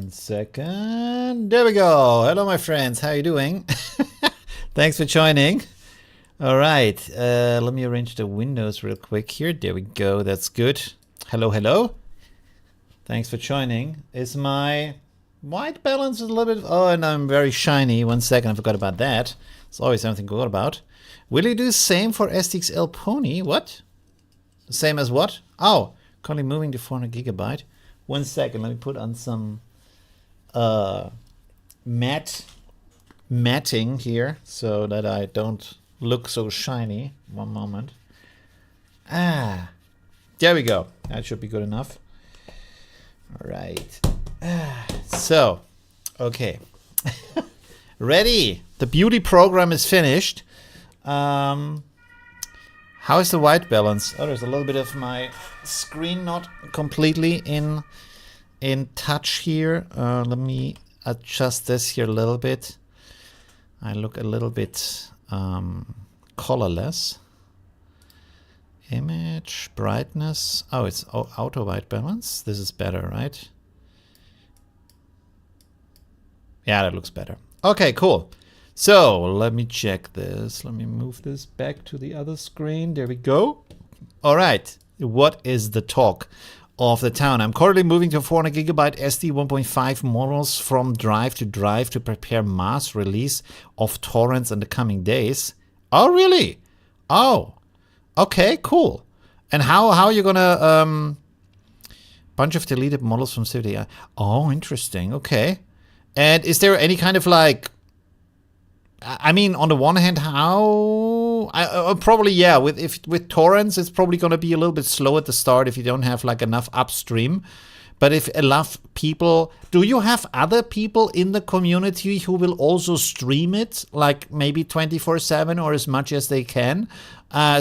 1 second. There we go. Hello, my friends. How you doing? Thanks for joining. All right. Let me arrange the windows real quick here. There we go. That's good. Hello, hello. Thanks for joining. Is my white balance a little bit... Oh, and I'm very shiny. 1 second. I forgot about that. There's always something to go about. Will you do the same for STXL Pony? What? The same as what? Oh, currently moving to 400 gigabyte. 1 second. Let me put on some matting here so that I don't look so shiny. 1 moment. Ah, there we go. That should be good enough. All right. So, okay. Ready. The beauty program is finished. How is the white balance? Oh, there's a little bit of my screen not completely in touch here. Let me adjust this here a little bit. I look a little bit colorless. Image, brightness. Oh, it's auto white balance. This is better, right? Yeah, that looks better. Okay, cool. So let me check this. Let me move this back to the other screen. There we go. All right. What is the talk of the town? I'm currently moving to 400 gigabyte SD 1.5 models from drive to prepare mass release of torrents in the coming days. Oh, really? Oh, okay, cool. And how are you gonna bunch of deleted models from Civility? Oh, interesting. Okay. And is there any kind of like, I mean, on the one hand, how probably, yeah, with torrents, it's probably going to be a little bit slow at the start if you don't have like enough upstream. But if enough people, do you have other people in the community who will also stream it, like maybe 24/7 or as much as they can,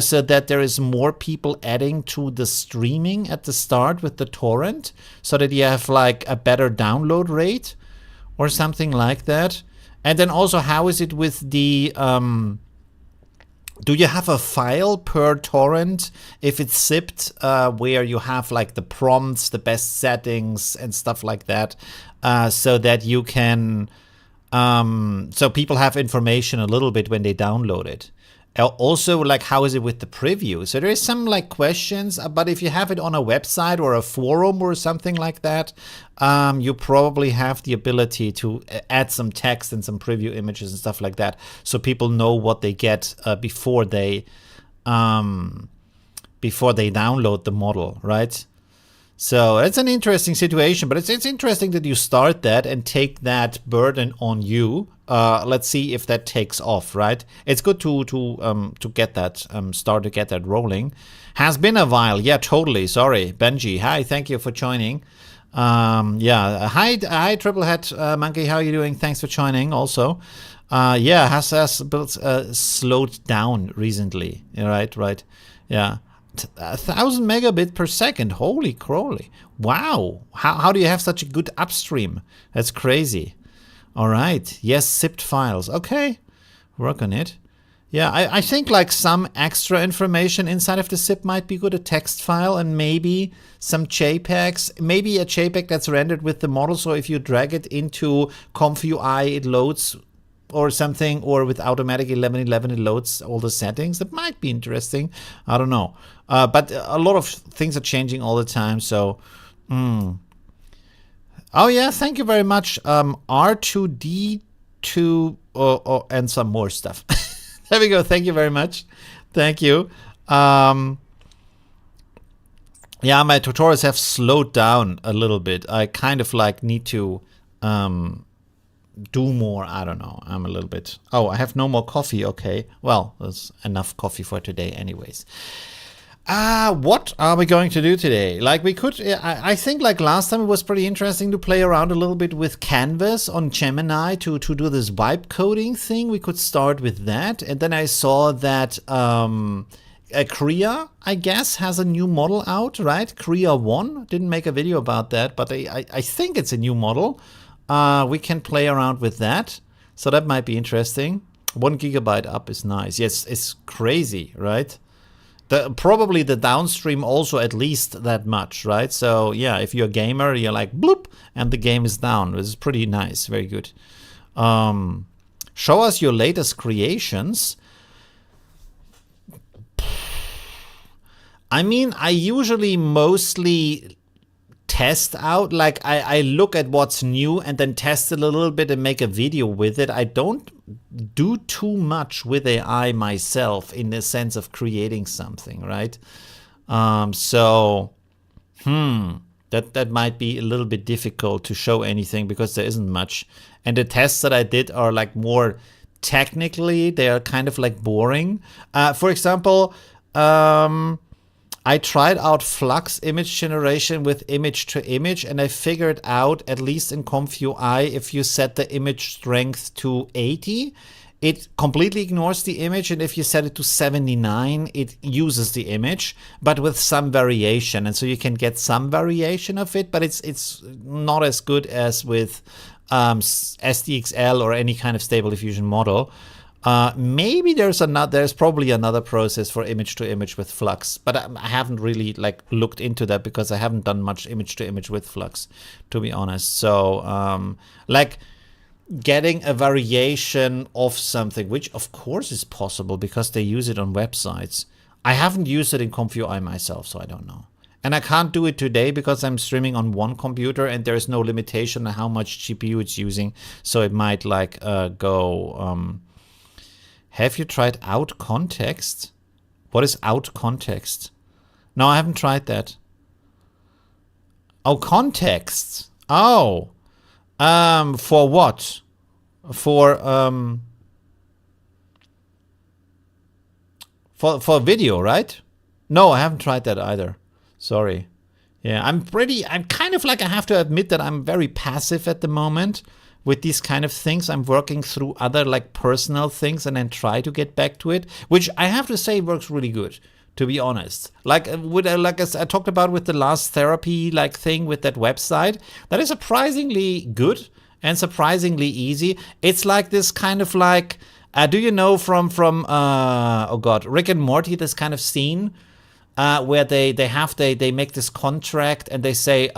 so that there is more people adding to the streaming at the start with the torrent, so that you have like a better download rate or something like that? And then also, how is it with the, do you have a file per torrent if it's zipped, where you have like the prompts, the best settings and stuff like that, so that you can, so people have information a little bit when they download it? Also, like, how is it with the preview? So there is some like questions, but if you have it on a website or a forum or something like that, you probably have the ability to add some text and some preview images and stuff like that, so people know what they get before they download the model, right? So it's an interesting situation, but it's interesting that you start that and take that burden on you. Let's see if that takes off, right? It's good to get that start to get that rolling. Has been a while, yeah, totally. Sorry, Benji. Hi, thank you for joining. Yeah, hi, Triple Hat Monkey. How are you doing? Thanks for joining. Also, yeah, has built slowed down recently. Right, yeah. 1,000 megabit per second. Holy crowley. Wow. How do you have such a good upstream? That's crazy. All right. Yes, zipped files. Okay. Work on it. Yeah, I think like some extra information inside of the zip might be good. A text file and maybe some JPEGs. Maybe a JPEG that's rendered with the model. So if you drag it into ComfUI, it loads or something, or with automatic 1111 it loads all the settings. That might be interesting. I don't know. But a lot of things are changing all the time. So, oh yeah, thank you very much. R2D2 and some more stuff. There we go. Thank you very much. Thank you. Yeah, my tutorials have slowed down a little bit. I kind of like need to do more. I don't know. I'm a little bit... Oh, I have no more coffee. Okay. Well, there's enough coffee for today anyways. What are we going to do today? Like we could... I think like last time it was pretty interesting to play around a little bit with Canvas on Gemini to do this vibe coding thing. We could start with that. And then I saw that Kriya, I guess, has a new model out, right? Kriya 1. Didn't make a video about that, but I think it's a new model. We can play around with that. So that might be interesting. 1 gigabyte up is nice. Yes, it's crazy, right? Probably the downstream also at least that much, right? So yeah, if you're a gamer, you're like bloop, and the game is down. This is pretty nice, very good. Show us your latest creations. I mean, I usually mostly test out, like I look at what's new and then test it a little bit and make a video with it. I don't do too much with AI myself in the sense of creating something, right? That might be a little bit difficult to show anything because there isn't much. And the tests that I did are like more technically, they are kind of like boring. For example, I tried out Flux image generation with image to image, and I figured out, at least in ComfUI, if you set the image strength to 80, it completely ignores the image, and if you set it to 79, it uses the image, but with some variation. And so you can get some variation of it, but it's not as good as with SDXL or any kind of stable diffusion model. Maybe there's probably another process for image to image with Flux, but I haven't really like looked into that because I haven't done much image to image with Flux, to be honest. So like getting a variation of something, which of course is possible because they use it on websites. I haven't used it in ComfUI myself, so I don't know. And I can't do it today because I'm streaming on one computer and there's no limitation on how much GPU it's using. So it might like go... Have you tried out context? What is out context? No, I haven't tried that. Oh, context. Oh. For what? For video, right? No, I haven't tried that either. Sorry. Yeah, I'm kind of like, I have to admit that I'm very passive at the moment with these kind of things. I'm working through other like personal things and then try to get back to it, which I have to say works really good, to be honest. Like as I talked about with the last therapy like thing with that website, that is surprisingly good and surprisingly easy. It's like this kind of like, do you know from oh god, Rick and Morty, this kind of scene where they make this contract and they say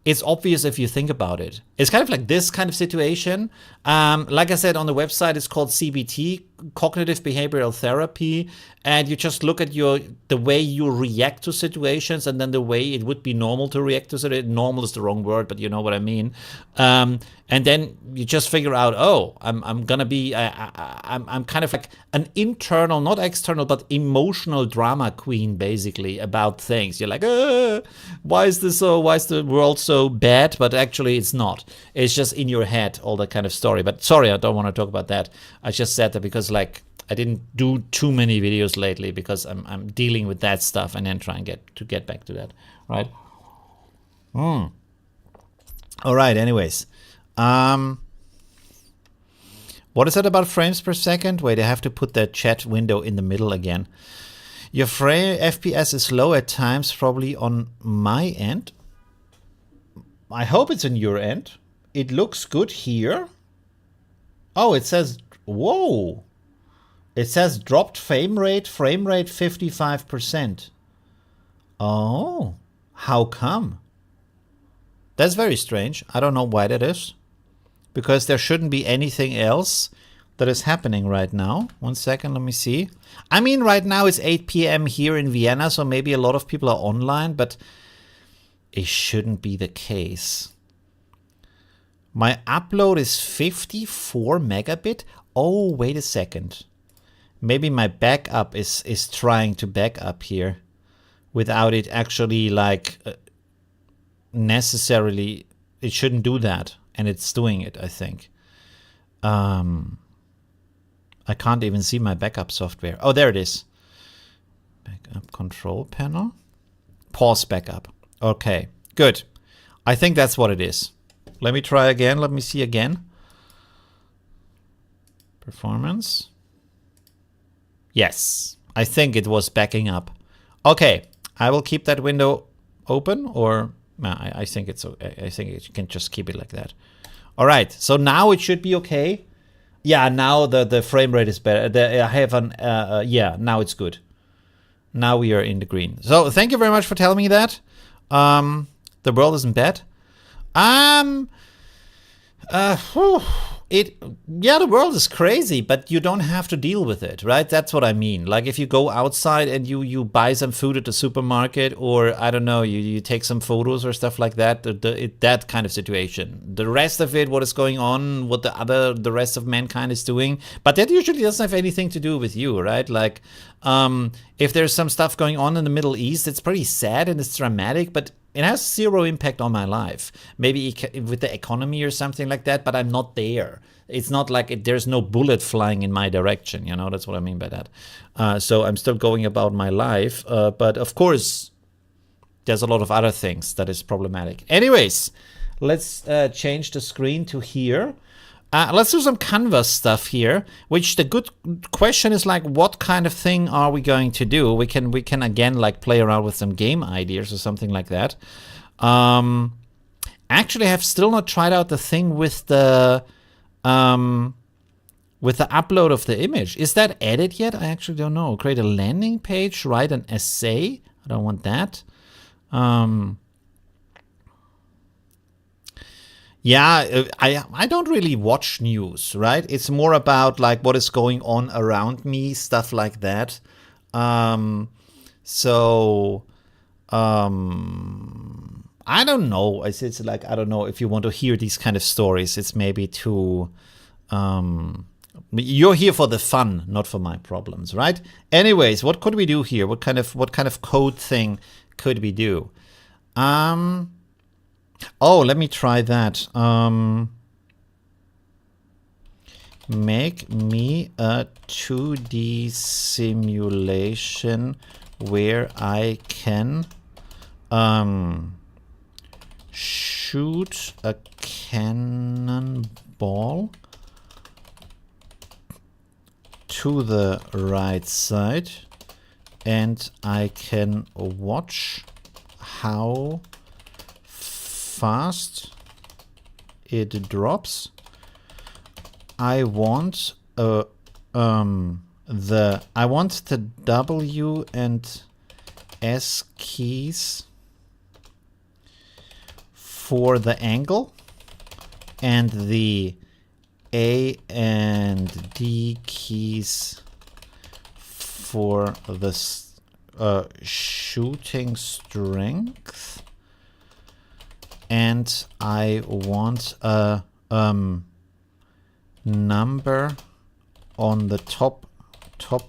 it's obvious if you think about it. It's kind of like this kind of situation. Like I said, on the website, it's called CBT, Cognitive Behavioral Therapy, and you just look at the way you react to situations and then the way it would be normal to react to situations. Normal is the wrong word, but you know what I mean. And then you just figure out, oh, I'm gonna be, I'm kind of like an internal, not external, but emotional drama queen, basically, about things. You're like, why is the world so bad? But actually it's not. It's just in your head, all that kind of story. But sorry, I don't want to talk about that. I just said that because like I didn't do too many videos lately because I'm dealing with that stuff and then trying to get back to that, right? All right, anyways. What is that about frames per second? Wait, I have to put that chat window in the middle again. Your frame FPS is low at times, probably on my end. I hope it's on your end. It looks good here. Oh, it says, whoa. It says dropped frame rate 55%. Oh, how come? That's very strange. I don't know why that is. Because there shouldn't be anything else that is happening right now. 1 second, let me see. I mean, right now it's 8 p.m. here in Vienna, so maybe a lot of people are online, but it shouldn't be the case. My upload is 54 megabit. Oh, wait a second. Maybe my backup is trying to back up here without it actually like necessarily. It shouldn't do that, and it's doing it, I think. I can't even see my backup software. Oh, there it is. Backup control panel. Pause backup. Okay, good. I think that's what it is. Let me try again. Let me see again. Performance. Yes, I think it was backing up. Okay, I will keep that window open, or I think it's okay. I think you can just keep it like that. All right, so now it should be okay. Yeah, now the frame rate is better. I have an yeah, now it's good. Now we are in the green. So thank you very much for telling me that. The world isn't bad. The world is crazy, but you don't have to deal with it, right? That's what I mean. Like if you go outside and you buy some food at the supermarket, or I don't know, you take some photos or stuff like that, that kind of situation. The rest of it, what is going on, what the rest of mankind is doing, but that usually doesn't have anything to do with you, right? Like if there's some stuff going on in the Middle East, it's pretty sad and it's dramatic, but it has zero impact on my life. Maybe with the economy or something like that, but I'm not there. It's not like there's no bullet flying in my direction, you know, that's what I mean by that. So I'm still going about my life, but of course, there's a lot of other things that is problematic. Anyways, let's change the screen to here. Let's do some canvas stuff here, which the good question is like, what kind of thing are we going to do? We can again like play around with some game ideas or something like that. Actually, I have still not tried out the thing with the upload of the image. Is that added yet? I actually don't know. Create a landing page, write an essay. I don't want that. Yeah, I don't really watch news, right? It's more about like what is going on around me, stuff like that. I don't know. It's like, I don't know if you want to hear these kind of stories. It's maybe too... you're here for the fun, not for my problems, right? Anyways, what could we do here? What kind of code thing could we do? Oh, let me try that. Make me a 2D simulation where I can shoot a cannonball to the right side, and I can watch how fast it drops. I want the W and S keys for the angle, and the A and D keys for the shooting strength. And I want a number on the top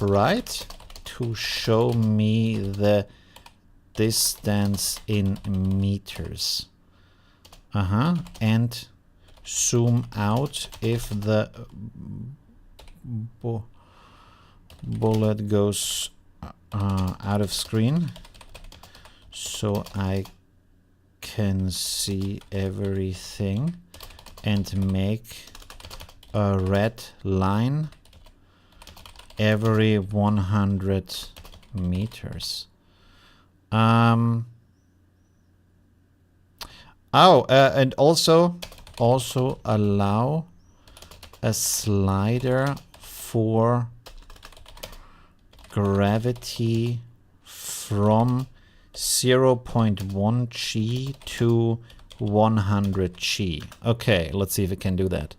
right to show me the distance in meters. And zoom out if the bullet goes out of screen, so I can see everything, and make a red line every 100 meters. And also allow a slider for gravity from 0.1 G to 100 G. Okay, let's see if it can do that.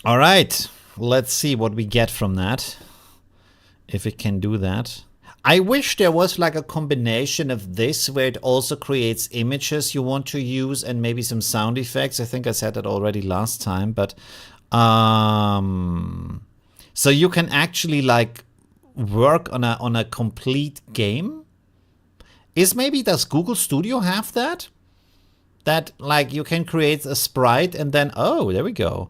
All right, let's see what we get from that, if it can do that. I wish there was like a combination of this where it also creates images you want to use and maybe some sound effects. I think I said that already last time, but so you can actually like work on a complete game. Does Google Studio have that? That like you can create a sprite and then, oh, there we go.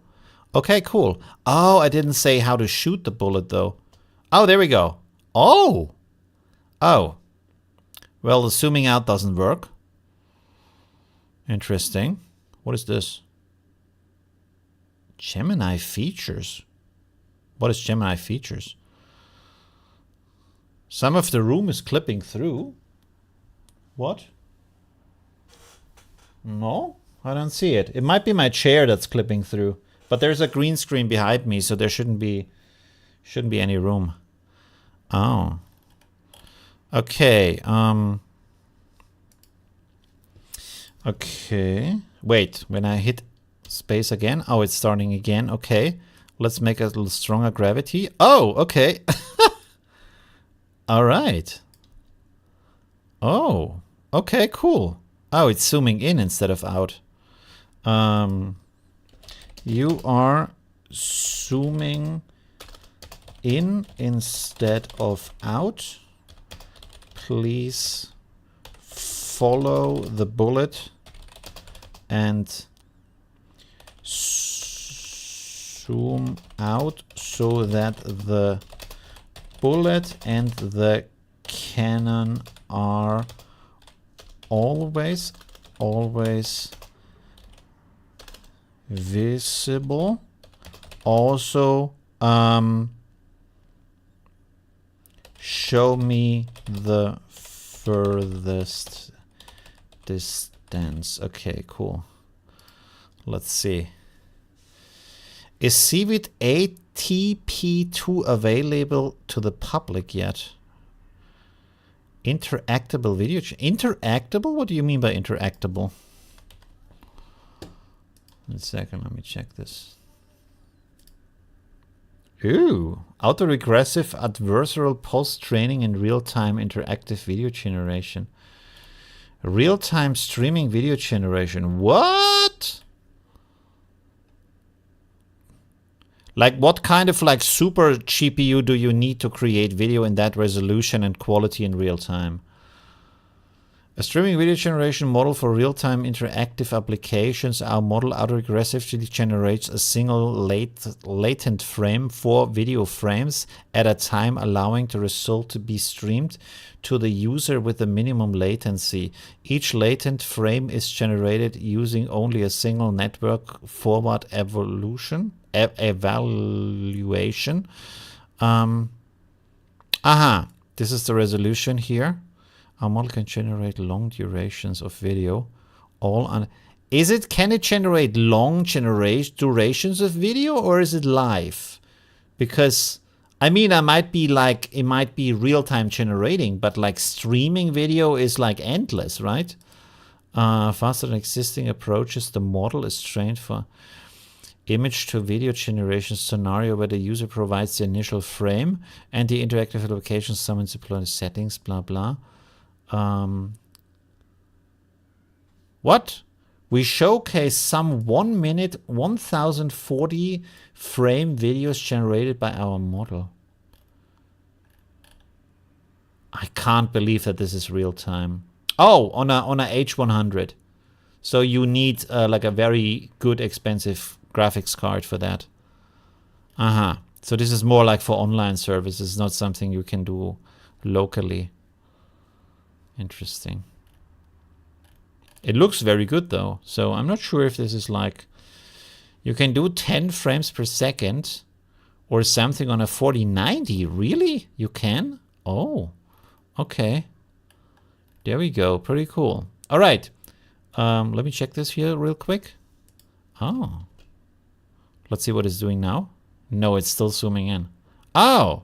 Okay, cool. Oh, I didn't say how to shoot the bullet though. Oh, there we go. Oh. Well, the zooming out doesn't work. Interesting. What is this? Gemini features. What is Gemini features? Some of the room is clipping through. What? No, I don't see it. It might be my chair that's clipping through. But there's a green screen behind me, so there shouldn't be Shouldn't be any room. Oh. Okay. Okay. Wait, when I hit space again. Oh, it's starting again. Okay. Let's make a little stronger gravity. Oh, okay. All right. Oh, okay, cool. Oh, it's zooming in instead of out. You are zooming in instead of out. Please follow the bullet and zoom out so that the bullet and the cannon are always visible. Also, show me the furthest distance. Okay, cool. Let's see. Is CVIT ATP2 available to the public yet? Interactable video. Interactable? What do you mean by interactable? One second, let me check this. Ooh, autoregressive adversarial post-training and real-time interactive video generation. Real-time streaming video generation. What? Like what kind of like super GPU do you need to create video in that resolution and quality in real time? A streaming video generation model for real-time interactive applications. Our model autoregressively generates a single latent frame, 4 video frames at a time, allowing the result to be streamed to the user with a minimum latency. Each latent frame is generated using only a single network forward evaluation. This is the resolution here. Our model can generate long durations of video. Can it generate long durations of video, or is it live? Because I mean, it might be real-time generating, but like streaming video is like endless, right? Faster than existing approaches, the model is trained for image to video generation scenario where the user provides the initial frame and the interactive application summons deploy settings, blah, blah. What? We showcase some 1 minute, 1040 frame videos generated by our model. I can't believe that this is real time. Oh, on a H100. So you need like a very good expensive graphics card for that. So this is more like for online services, not something you can do locally. Interesting. It looks very good though. So I'm not sure if this is like, you can do 10 frames per second or something on a 4090. Really? You can? Oh, okay. There we go. Pretty cool. All right. Let me check this here real quick. Oh. Let's see what it's doing now. No, it's still zooming in. Oh.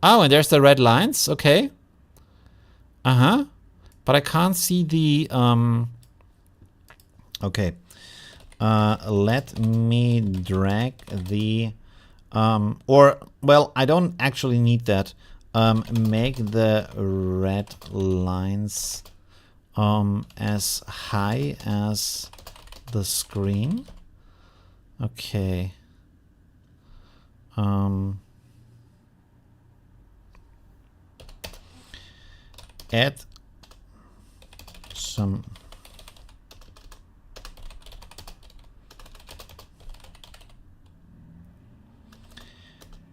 Oh, and there's the red lines. Okay. But I can't see the... Okay. Let me drag the... well, I don't actually need that. Make the red lines as high as the screen. Okay. Add some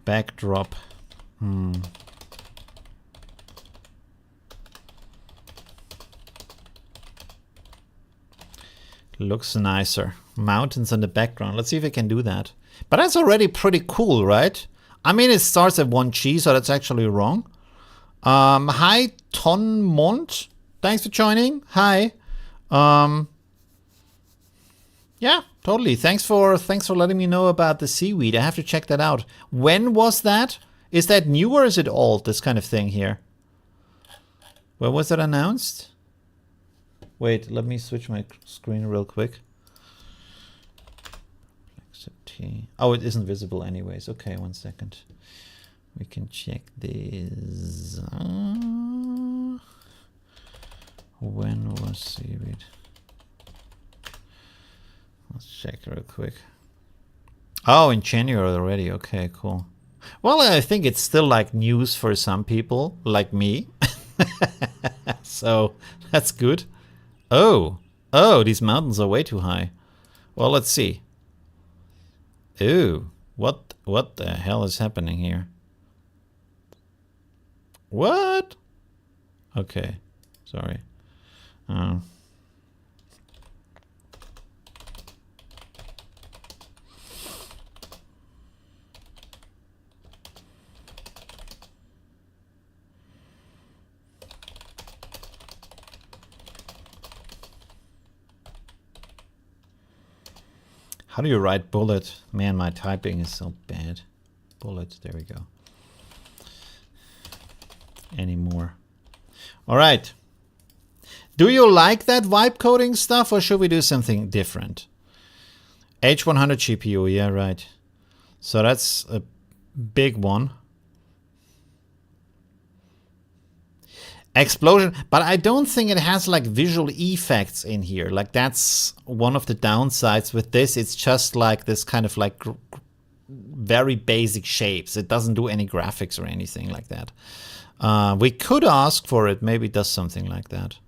backdrop. Looks nicer. Mountains in the background. Let's see if I can do that. But that's already pretty cool, right? I mean, it starts at 1G, so that's actually wrong. Hi, Tonmont. Thanks for joining. Hi. Yeah, Totally. Thanks for letting me know about the seaweed. I have to check that out. When was that? Is that new or is it old, this kind of thing here? When was that announced? Wait, let me switch my screen real quick. Oh, it isn't visible anyways. Okay, 1 second. We can check this. When was seaweed? Let's check real quick. Oh, in January already. Okay, cool. Well, I think it's still like news for some people, like me. So that's good. Oh, these mountains are way too high. Well, let's see. Ooh, what the hell is happening here? What? Okay, sorry. How do you write bullet? Man, my typing is so bad. Bullet, there we go. Anymore. All right. Do you like that vibe coding stuff or should we do something different? H100 GPU, yeah, right. So that's a big one. Explosion, but I don't think it has like visual effects in here. Like that's one of the downsides with this. It's just like this kind of like very basic shapes. It doesn't do any graphics or anything like that. We could ask for it. Maybe it does something like that.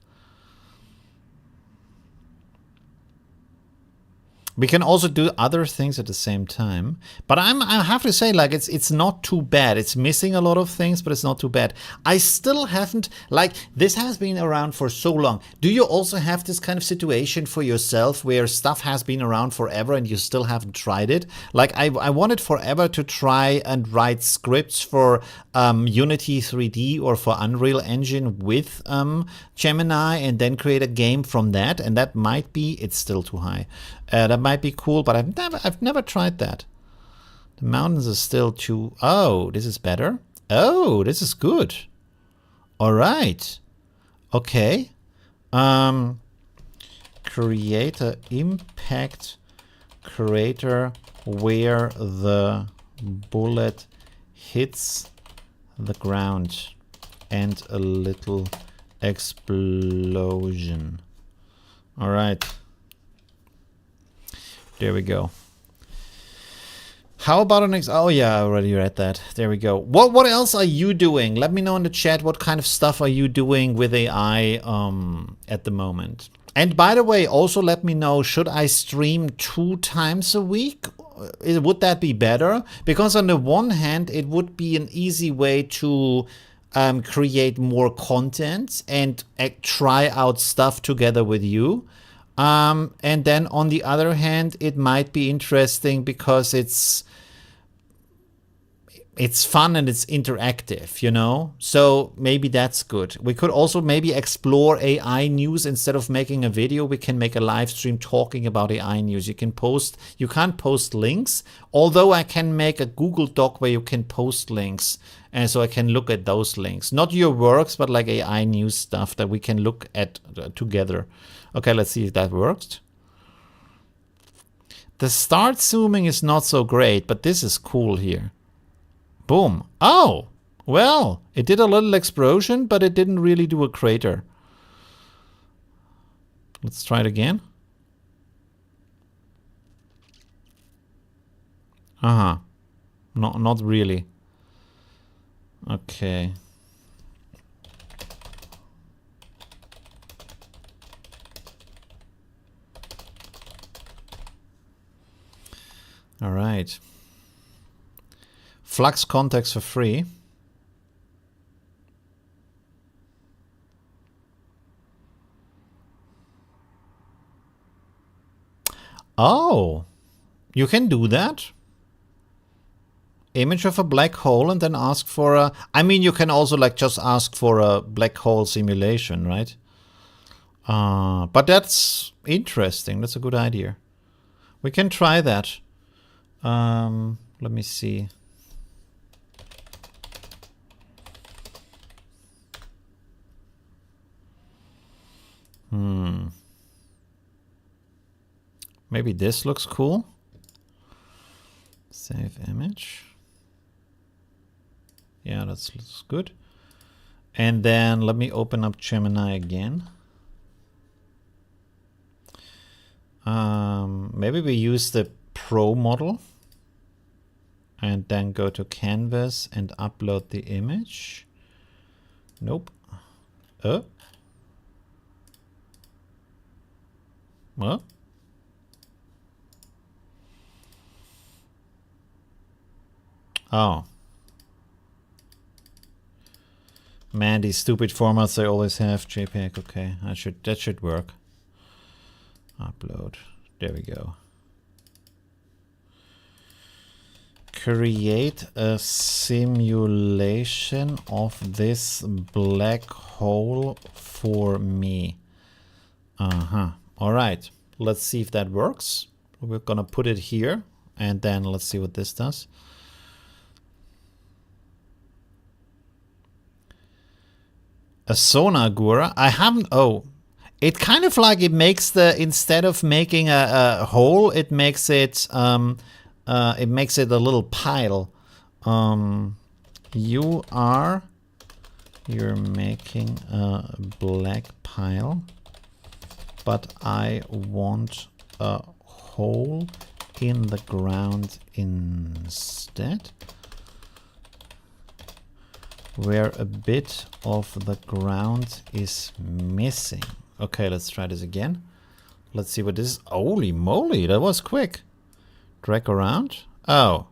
We can also do other things at the same time. But I have to say, like, it's not too bad. It's missing a lot of things, but it's not too bad. I still haven't, like, this has been around for so long. Do you also have this kind of situation for yourself where stuff has been around forever and you still haven't tried it? Like, I wanted forever to try and write scripts for Unity 3D or for Unreal Engine with Gemini and then create a game from that. And that might be, it's still too high. That might be cool, but I've never tried that. The mountains are still too... Oh, this is better. Oh, this is good. All right. Okay. Creator impact crater where the bullet hits the ground and a little explosion. All right. There we go. How about an oh yeah, I already read that. There we go. What else are you doing? Let me know in the chat what kind of stuff are you doing with AI at the moment. And by the way, also let me know, should I stream 2 times a week? Would that be better? Because on the one hand, it would be an easy way to create more content and try out stuff together with you. And then on the other hand, it might be interesting because it's fun and it's interactive, you know? So maybe that's good. We could also maybe explore AI news instead of making a video. We can make a live stream talking about AI news. You can't post links, although I can make a Google Doc where you can post links. And so I can look at those links. Not your works, but like AI news stuff that we can look at together. Okay, let's see if that works. The start zooming is not so great, but this is cool here. Boom. Oh, well, it did a little explosion, but it didn't really do a crater. Let's try it again. Uh-huh. Not really. Okay. All right. Flux context for free. Oh, you can do that. Image of a black hole and then ask for a... I mean, you can also like just ask for a black hole simulation, right? But that's interesting. That's a good idea. We can try that. Let me see. Maybe this looks cool. Save image. Yeah, that looks good. And then let me open up Gemini again. Maybe we use the Pro model and then go to Canvas and upload the image. Nope. What? Oh. Man, these stupid formats they always have. JPEG, okay. That should work. Upload. There we go. Create a simulation of this black hole for me. All right. Let's see if that works. We're gonna put it here and then let's see what this does. A sonar Gura. I haven't. Oh, it kind of like it makes the, instead of making a hole, it makes it a little pile. You're making a black pile, but I want a hole in the ground instead, where a bit of the ground is missing. Okay, let's try this again. Let's see what this is. Holy moly, that was quick. Drag around. Oh.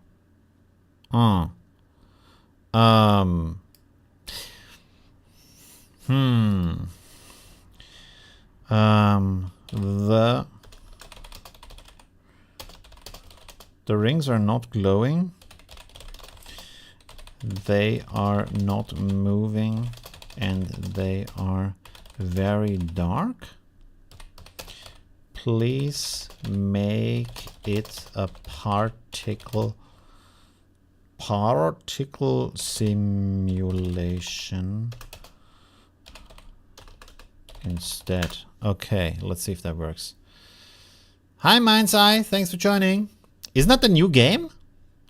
The rings are not glowing. They are not moving and they are very dark. Please make it a particle simulation instead. Okay, let's see if that works. Hi Mind's Eye, thanks for joining. Isn't that the new game?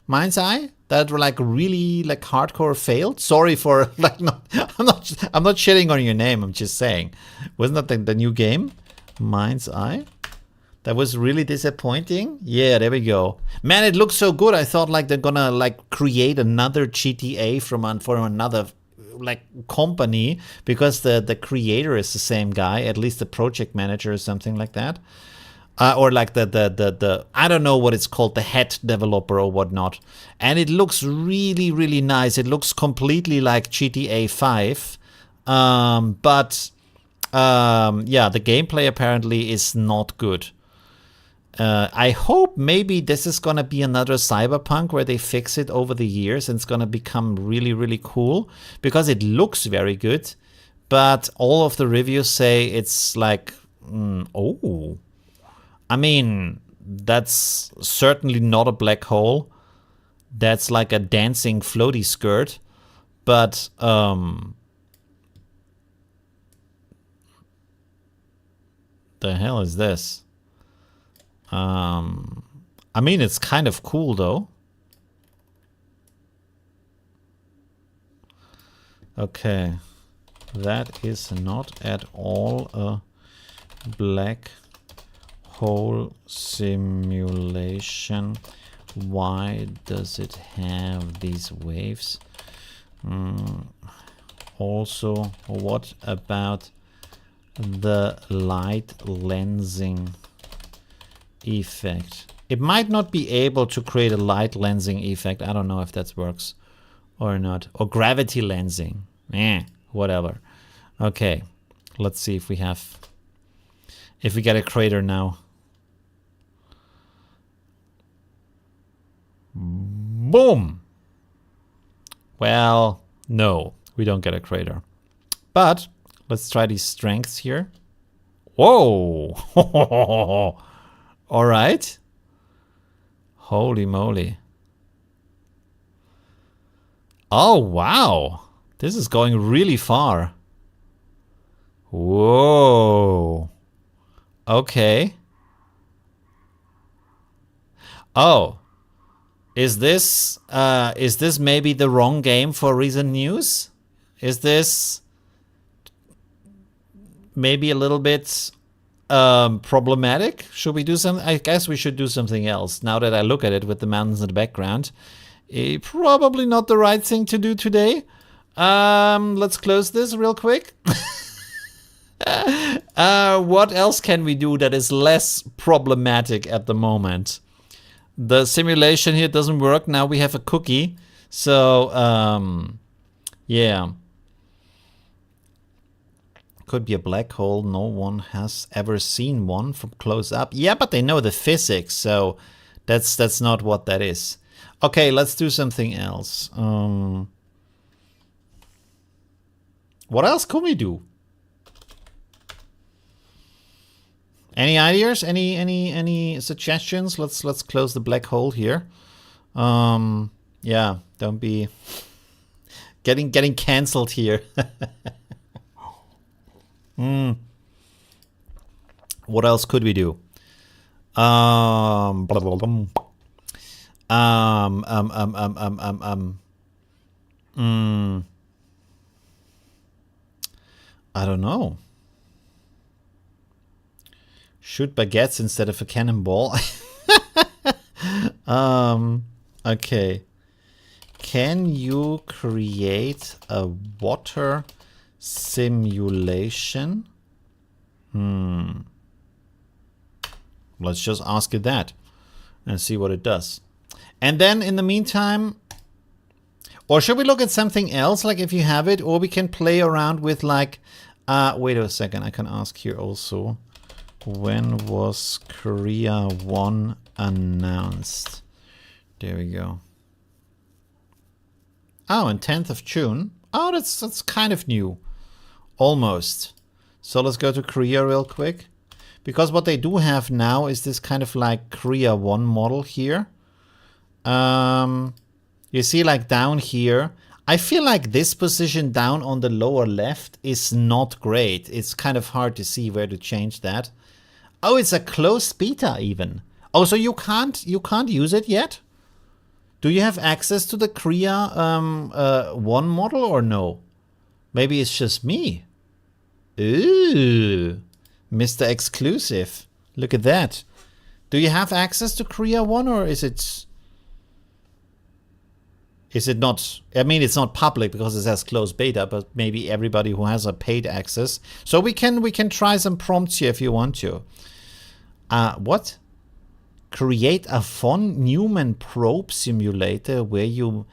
Mind's Eye? That were like really like hardcore failed? Sorry for like I'm not shitting on your name, I'm just saying. Wasn't that the new game? Mind's Eye? That was really disappointing. Yeah, there we go. Man, it looks so good. I thought like they're gonna like create another GTA from another like company because the creator is the same guy, at least the project manager or something like that. Or like the I don't know what it's called, the head developer or whatnot. And it looks really, really nice. It looks completely like GTA 5. Yeah, the gameplay apparently is not good. I hope maybe this is going to be another Cyberpunk where they fix it over the years and it's going to become really, really cool because it looks very good. But all of the reviews say it's like, oh. I mean, that's certainly not a black hole. That's like a dancing floaty skirt. But, the hell is this? I mean, it's kind of cool though. Okay. That is not at all a black hole simulation. Why does it have these waves? Also, what about the light lensing effect? It might not be able to create a light lensing effect. I don't know if that works or not. Or gravity lensing. Whatever. Okay, let's see if we get a crater now. Boom! Well, no, we don't get a crater. But let's try these strengths here. Whoa! All right. Holy moly. Oh, wow. This is going really far. Whoa. Okay. Oh. Is this maybe the wrong game for recent news? Is this maybe a little bit problematic? Should we do something? I guess we should do something else. Now that I look at it with the mountains in the background, probably not the right thing to do today. Let's close this real quick. What else can we do that is less problematic at the moment? The simulation here doesn't work. Now we have a cookie. So, yeah. Could be a black hole. No one has ever seen one from close up. Yeah, but they know the physics, so that's not what that is. Okay, let's do something else. What else could we do? Any ideas? Any suggestions? Let's close the black hole here. Yeah, don't be getting cancelled here. What else could we do? I don't know. Shoot baguettes instead of a cannonball. Okay. Can you create a water simulation? Let's just ask it that and see what it does. And then in the meantime, or should we look at something else, like if you have it, or we can play around with like, wait a second, I can ask here also. When was Korea 1 announced? There we go. Oh, and 10th of June. Oh, that's kind of new. Almost. So let's go to Korea real quick. Because what they do have now is this kind of like Korea 1 model here. You see like down here. I feel like this position down on the lower left is not great. It's kind of hard to see where to change that. Oh, it's a closed beta even. Oh, so you can't use it yet? Do you have access to the Korea 1 model or no? Maybe it's just me. Ooh, Mr. Exclusive. Look at that. Do you have access to Korea 1 or is it not? I mean, it's not public because it has closed beta, but maybe everybody who has a paid access. So we can try some prompts here if you want to. What? Create a von Neumann probe simulator where you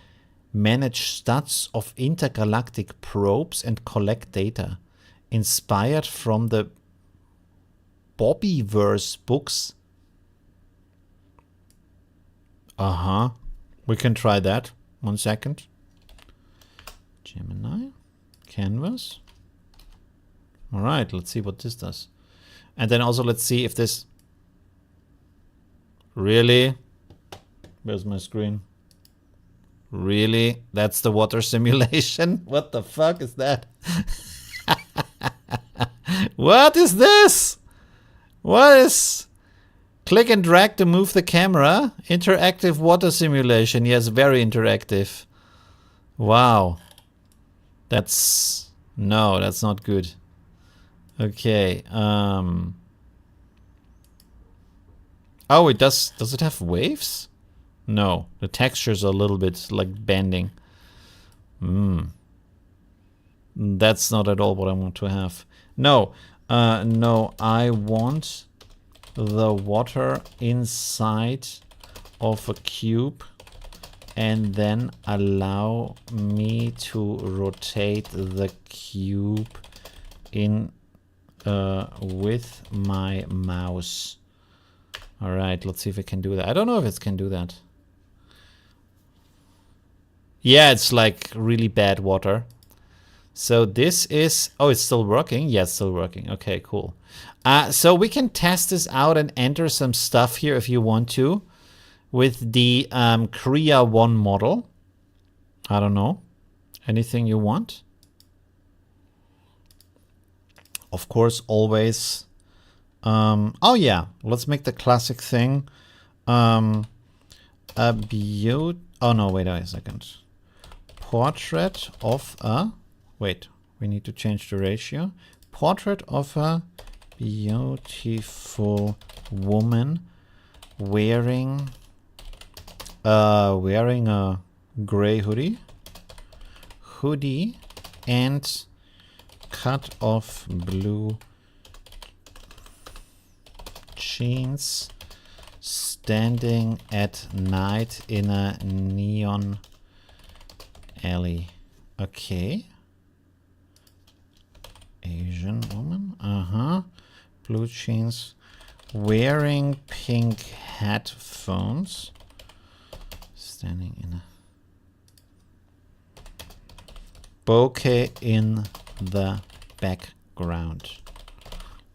manage stats of intergalactic probes and collect data. Inspired from the Bobbyverse books. We can try that. 1 second. Gemini. Canvas. All right, let's see what this does. And then also let's see if this... Really? Where's my screen? Really? That's the water simulation? What the fuck is that? What is this? What is... Click and drag to move the camera. Interactive water simulation. Yes, very interactive. Wow. That's... No, that's not good. Okay. Oh, it does. Does it have waves? No. The textures are a little bit like bending. That's not at all what I want to have. No. No, I want the water inside of a cube and then allow me to rotate the cube in with my mouse. All right, let's see if it can do that. I don't know if it can do that. Yeah, it's like really bad water. So this is... Oh, it's still working? Yeah, it's still working. Okay, cool. So we can test this out and enter some stuff here if you want to. with the Korea 1 model. I don't know. Anything you want? Of course, always. Oh yeah, let's make the classic thing. Oh no, wait a second. Portrait of a... Wait, we need to change the ratio. Portrait of a beautiful woman wearing a gray hoodie and cut off blue jeans, standing at night in a neon alley. Okay. Asian woman. Blue jeans, wearing pink headphones, standing in a bouquet in the background.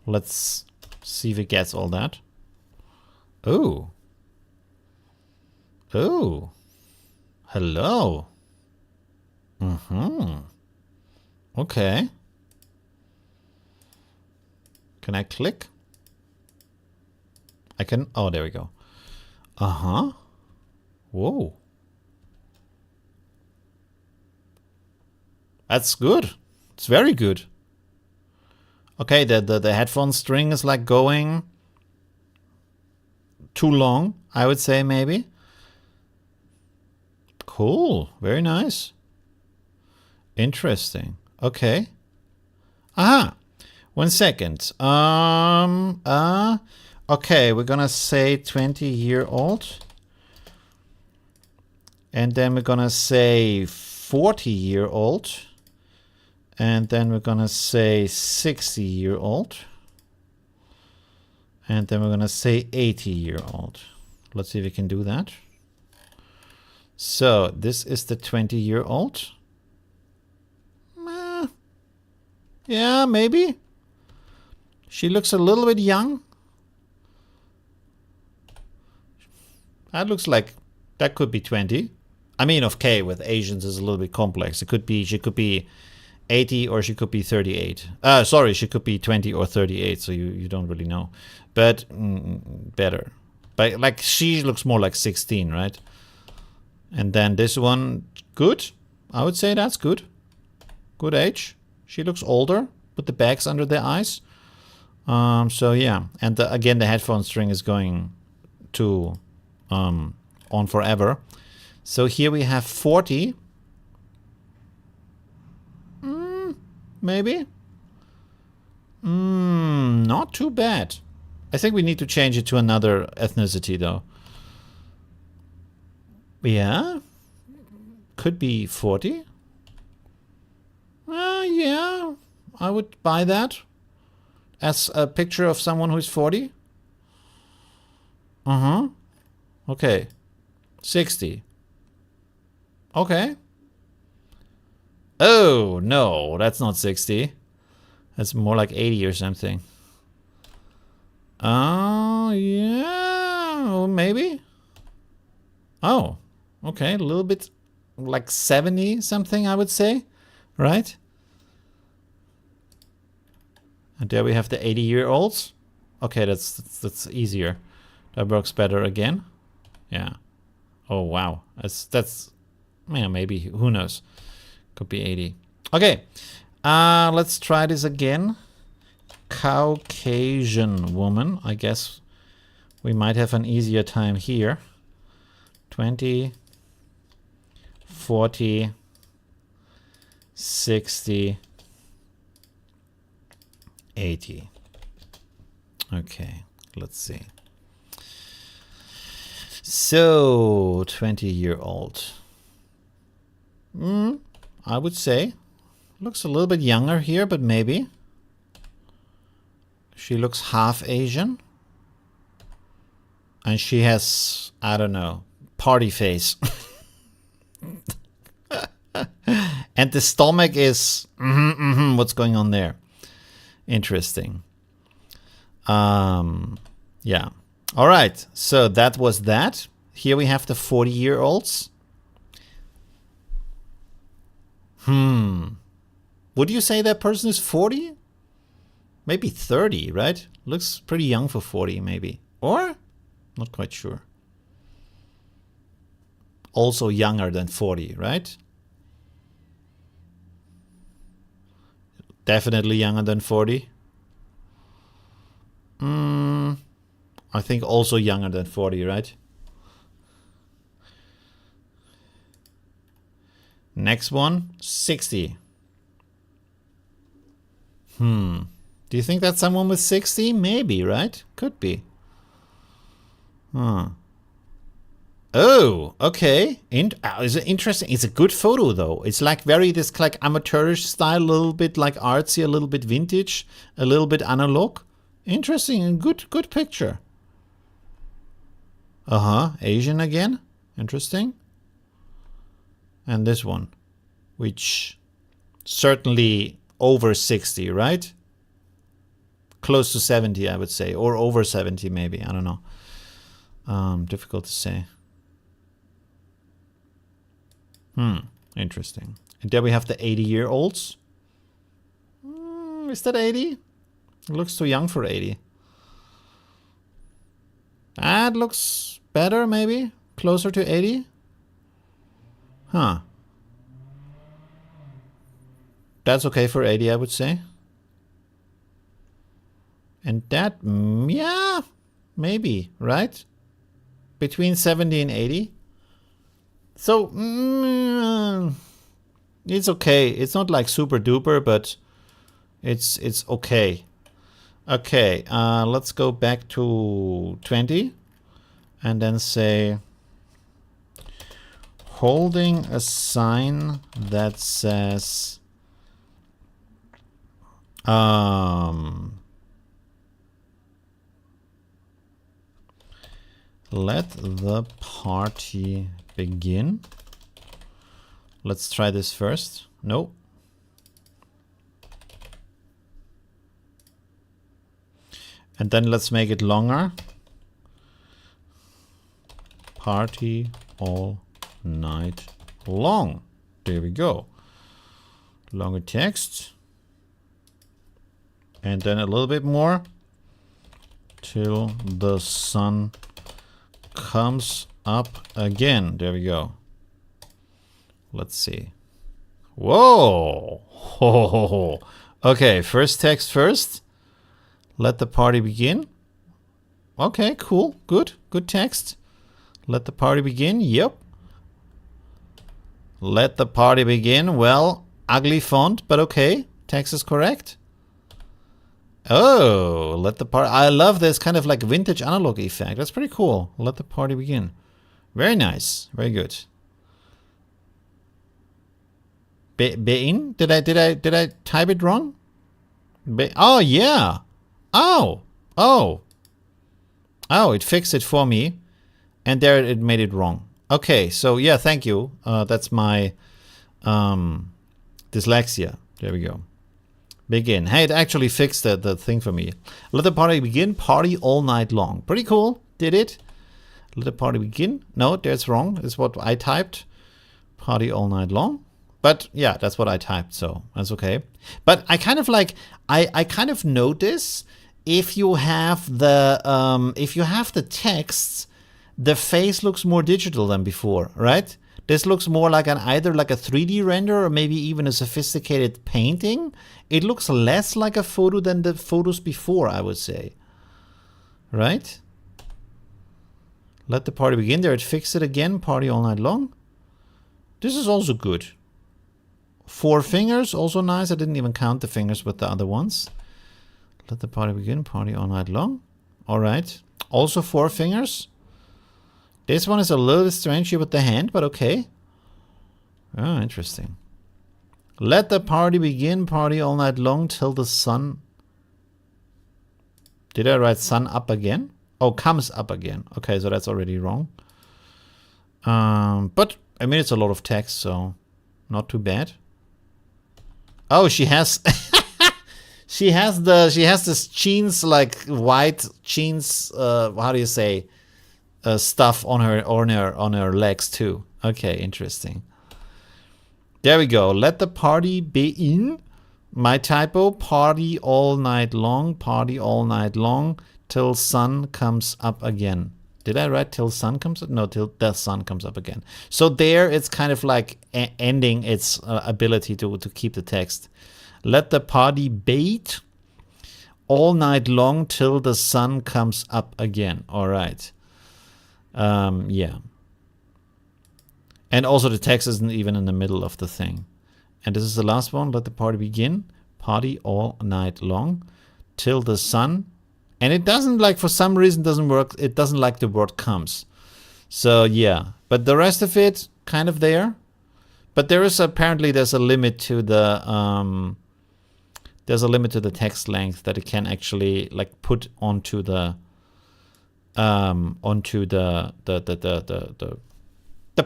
Let's see if it gets all that. Oh. Oh. Hello. Okay. Can I click? I can. Oh, there we go. Whoa. That's good. It's very good. Okay, the headphone string is like going too long, I would say, maybe. Cool. Very nice. Interesting. Okay. Aha. 1 second. Okay, we're gonna say 20-year-old. And then we're gonna say 40-year-old. And then we're gonna say 60-year-old. And then we're gonna say 80-year-old. Let's see if we can do that. So this is the 20-year-old. Yeah, maybe. She looks a little bit young. That looks like that could be 20. I mean, okay, with Asians is a little bit complex. It could be, she could be 80 or she could be 38. Sorry, she could be 20 or 38, so you don't really know. But better. But like she looks more like 16, right? And then this one, good. I would say that's good. Good age. She looks older with the bags under their eyes. So yeah, and again the headphone string is going to on forever. So here we have 40. Maybe. Not too bad. I think we need to change it to another ethnicity though. Yeah. Could be 40. Yeah, I would buy that as a picture of someone who's 40. Okay. 60. Okay. Oh, no, that's not 60. That's more like 80 or something. Oh, yeah, maybe. Oh, okay, a little bit like 70 something, I would say, right? And there we have the 80-year-olds. Okay, that's easier. That works better again. Yeah. Oh wow. That's yeah, maybe, who knows. Could be 80. Okay. Let's try this again. Caucasian woman. I guess we might have an easier time here. 20, 40, 60, 80. Okay, let's see. So, 20-year-old. I would say. Looks a little bit younger here, but maybe. She looks half Asian. And she has, I don't know, party face. And the stomach is, what's going on there? Interesting. Yeah. All right. So that was that. Here we have the 40-year-olds. Would you say that person is 40? Maybe 30, right? Looks pretty young for 40, maybe. Or? Not quite sure. Also younger than 40, right? Definitely younger than 40. I think also younger than 40, right? Next one, 60. Do you think that's someone with 60? Maybe, right? Could be. Oh, okay. Is it interesting? It's a good photo, though. It's like very this like amateurish style, a little bit like artsy, a little bit vintage, a little bit analog. Interesting and good picture. Asian again. Interesting. And this one, which certainly over 60, right? Close to 70, I would say, or over 70 maybe. I don't know. Difficult to say. Interesting. And there we have the 80-year-olds. Is that 80? It looks too young for 80. That looks better, maybe? Closer to 80? Huh. That's okay for 80, I would say. And that, yeah, maybe, right? Between 70 and 80. So, it's okay. It's not like super duper, but it's okay. Okay, let's go back to 20 and then say holding a sign that says let the party begin. Let's try this first. No. And then let's make it longer. Party all night long. There we go. Longer text. And then a little bit more. Till the sun comes up again. There we go. Let's see. Whoa. Ho, ho, ho. Okay, first text first. Let the party begin. Okay, cool. Good. Good text. Let the party begin. Yep. Let the party begin. Well, ugly font, but okay. Text is correct. Oh, let the party... I love this kind of like vintage analog effect. That's pretty cool. Let the party begin. Very nice. Very good. Bein? Did I type it wrong? Oh, yeah. Oh, it fixed it for me. And there it made it wrong. Okay, so yeah, thank you. That's my dyslexia. There we go. Begin. Hey, it actually fixed the thing for me. Let the party begin. Party all night long. Pretty cool. Did it. Let the party begin. No, that's wrong. That's what I typed. Party all night long. But yeah, that's what I typed, so that's okay. But I kind of like, I kind of notice if you have the texts, the face looks more digital than before, right? This looks more like either like a 3D render or maybe even a sophisticated painting. It looks less like a photo than the photos before, I would say. Right? Let the party begin. There, it fixed it again. Party all night long. This is also good. 4 fingers, also nice. I didn't even count the fingers with the other ones. Let the party begin. Party all night long. All right. Also 4 fingers. This one is a little strange here with the hand, but okay. Oh, interesting. Let the party begin. Party all night long till the sun... Did I write sun up again? Oh, comes up again. Okay, so that's already wrong. But, I mean, it's a lot of text, so not too bad. Oh, she has... she has this jeans, like white jeans, how do you say? stuff on her legs too. Okay, interesting. There we go. Let the party begin. My typo. Party all night long. Party all night long till sun comes up again. Did I write till sun comes up? No, till the sun comes up again. So there, it's kind of like ending its ability to keep the text. Let the party bait all night long till the sun comes up again. All right. Yeah. And also the text isn't even in the middle of the thing. And this is the last one. Let the party begin. Party all night long till the sun. And it doesn't, like, for some reason doesn't work. It doesn't like the word comes. So yeah. But the rest of it kind of there. But there is apparently there's a limit to the text length that it can actually like put onto the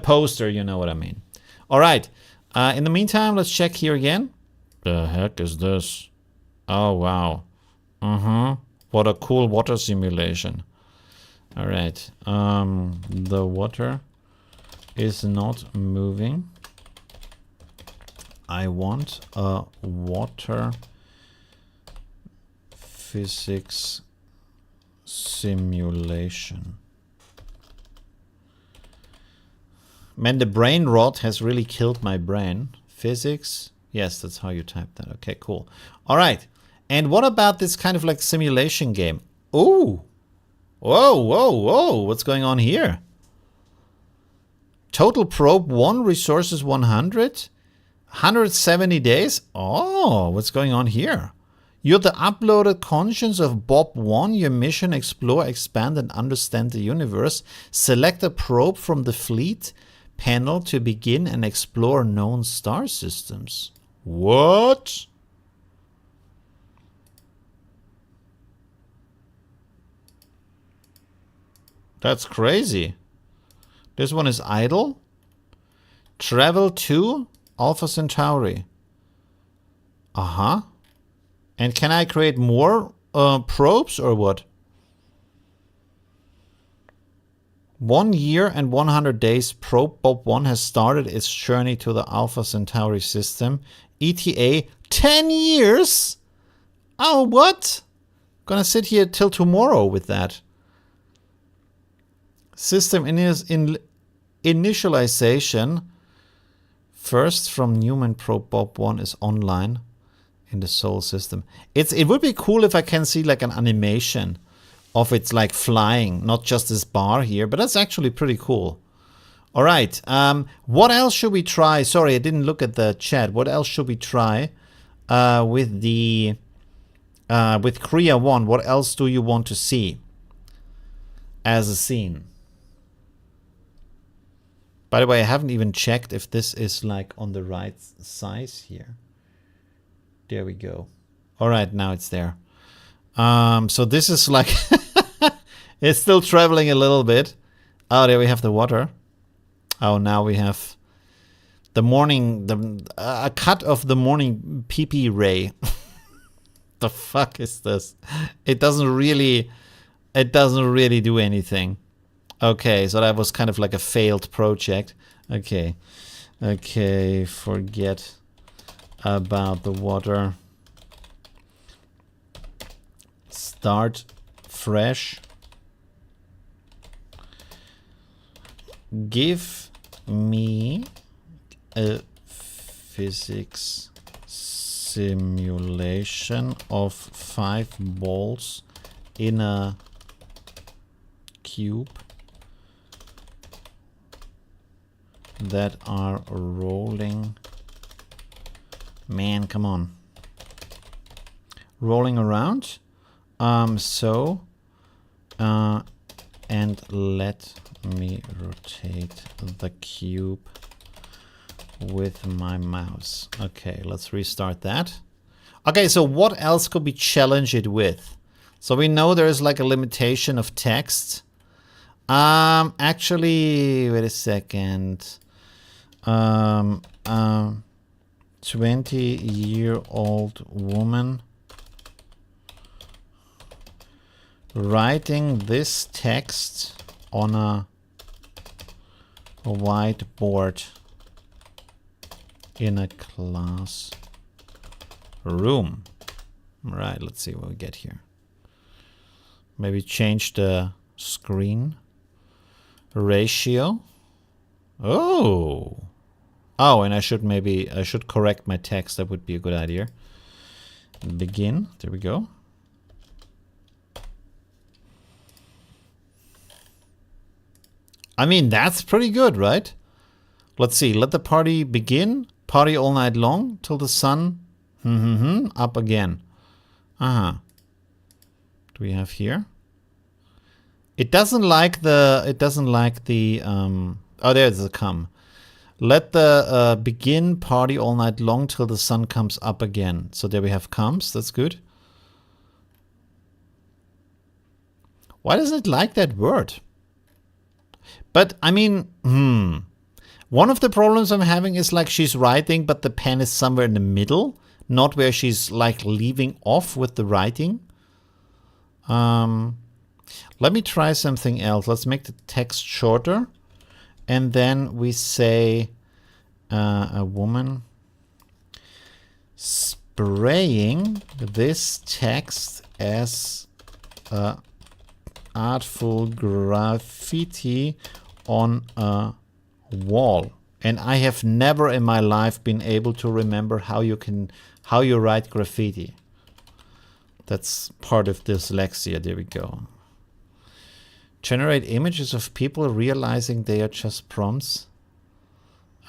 poster, you know what I mean. All right. In the meantime, let's check here again. The heck is this? Oh, wow. What a cool water simulation. All right. The water is not moving. I want a water physics simulation. Man, the brain rot has really killed my brain. Physics? Yes, that's how you type that. Okay, cool. All right. And what about this kind of like simulation game? Ooh. Whoa, whoa, whoa. What's going on here? Total probe 1, resources 100. 170 days? Oh, what's going on here? You're the uploaded conscience of Bob 1. Your mission, explore, expand, and understand the universe. Select a probe from the fleet panel to begin and explore known star systems. What? That's crazy. This one is idle. Travel to Alpha Centauri. Uh-huh. And can I create more probes or what? 1 year and 100 days. Probe Bob 1 has started its journey to the Alpha Centauri system. ETA 10 years? Oh, what? Gonna sit here till tomorrow with that. System initialization. First from Newman probe Bob 1 is online in the Sol system. It would be cool if I can see like an animation of it's like flying, not just this bar here, but that's actually pretty cool. All right. What else should we try? Sorry, I didn't look at the chat. What else should we try with the with Korea 1? What else do you want to see as a scene? By the way, I haven't even checked if this is like on the right size here. There we go. All right, now it's there. So this is like it's still traveling a little bit. Oh, there we have the water. Oh, now we have the morning, a cut of the morning PP ray. The fuck is this? It doesn't really do anything. Okay, so that was kind of like a failed project. Okay. Okay, forget about the water. Start fresh. Give me a physics simulation of 5 balls in a cube that are rolling. Man, come on. Rolling around. And let me rotate the cube with my mouse. Okay, let's restart that. Okay, so what else could we challenge it with? So we know there's like a limitation of text. Actually, wait a second. 20-year-old woman writing this text on a whiteboard in a class room. Right, let's see what we get here. Maybe change the screen ratio. Oh, and I should correct my text. That would be a good idea. Begin. There we go. I mean, that's pretty good, right? Let's see. Let the party begin. Party all night long till the sun up again. Do we have here? It doesn't like the oh, there's the come. Let the begin party all night long till the sun comes up again. So there we have comes. That's good. Why doesn't it like that word? But I mean, one of the problems I'm having is like she's writing, but the pen is somewhere in the middle, not where she's like leaving off with the writing. Let me try something else. Let's make the text shorter. And then we say a woman spraying this text as artful graffiti on a wall. And I have never in my life been able to remember how you write graffiti. That's part of dyslexia. There we go. Generate images of people realizing they are just prompts.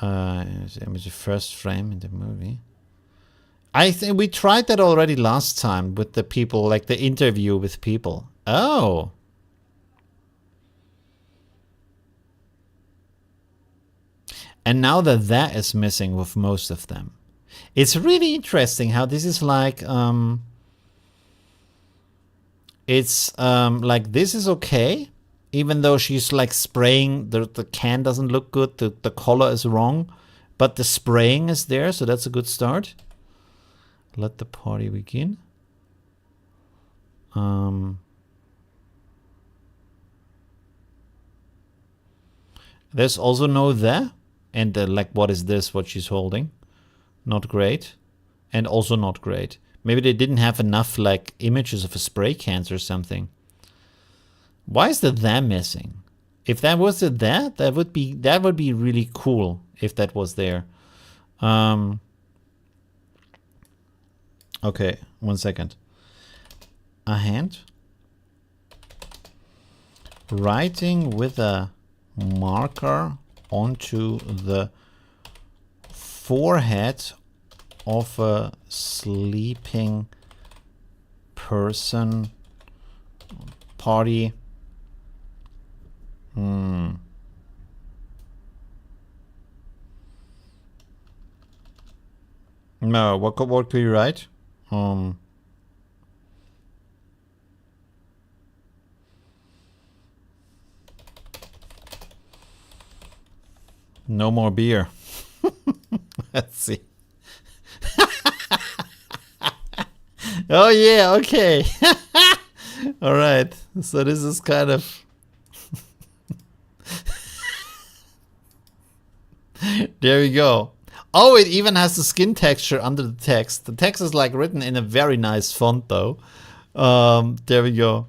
Image of first frame in the movie. I think we tried that already last time with the people, like the interview with people. Oh. And now that is missing with most of them. It's really interesting how this is like, like this is okay. Even though she's like spraying, the can doesn't look good, the color is wrong, but the spraying is there, so that's a good start. Let the party begin. There's also no there, and like what is this, what she's holding? Not great, and also not great. Maybe they didn't have enough like images of a spray cans or something. Why is the there missing? If that was the there, that would be really cool if that was there. Okay, 1 second. A hand. Writing with a marker onto the forehead of a sleeping person. Party. No, what could you write? No more beer. Let's see. Oh yeah, okay. All right. So this is kind of there we go. Oh, it even has the skin texture under the text. The text is like written in a very nice font though. There we go.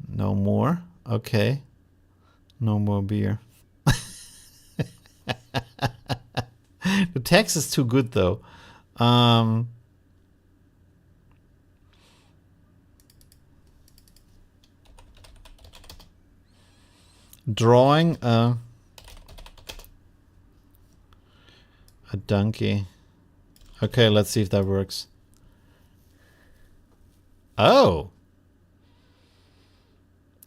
No more. Okay. No more beer. The text is too good though. Drawing a donkey. Okay, let's see if that works. Oh.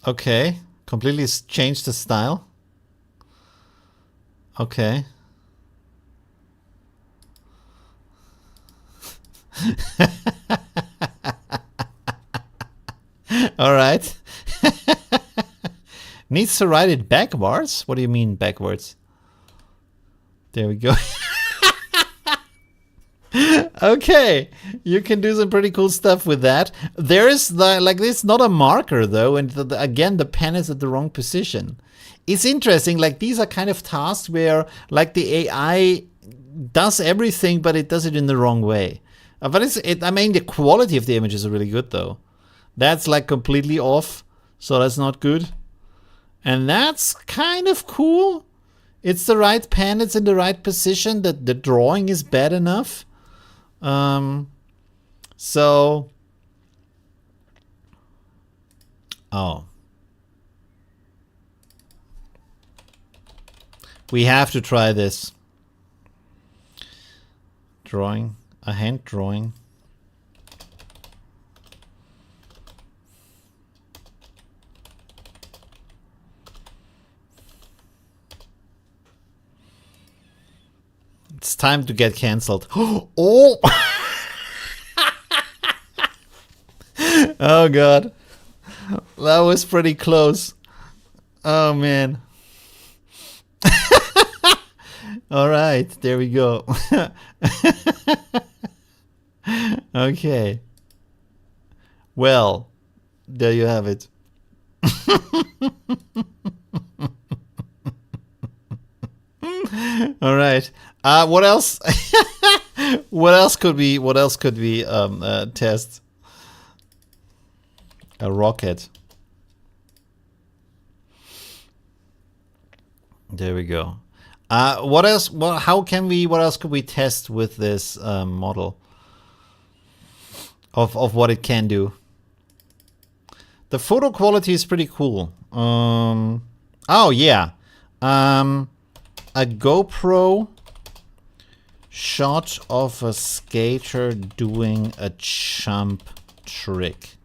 Okay, completely changed the style. Okay. All right. Needs to write it backwards? What do you mean backwards? There we go. Okay, you can do some pretty cool stuff with that. There is like this, not a marker though, and again the pen is at the wrong position. It's interesting. Like these are kind of tasks where like the AI does everything, but it does it in the wrong way. But I mean, the quality of the images are really good though. That's like completely off, so that's not good. And that's kind of cool. It's the right pen, it's in the right position, that the drawing is bad enough. So, oh. We have to try this. Drawing, a hand drawing. It's time to get cancelled. Oh! Oh god. That was pretty close. Oh man. Alright, there we go. Okay. Well, there you have it. All right. What else? What else could we test? A rocket. There we go. What else? Well, what else could we test with this model of what it can do? The photo quality is pretty cool. Oh yeah. A GoPro shot of a skater doing a jump trick.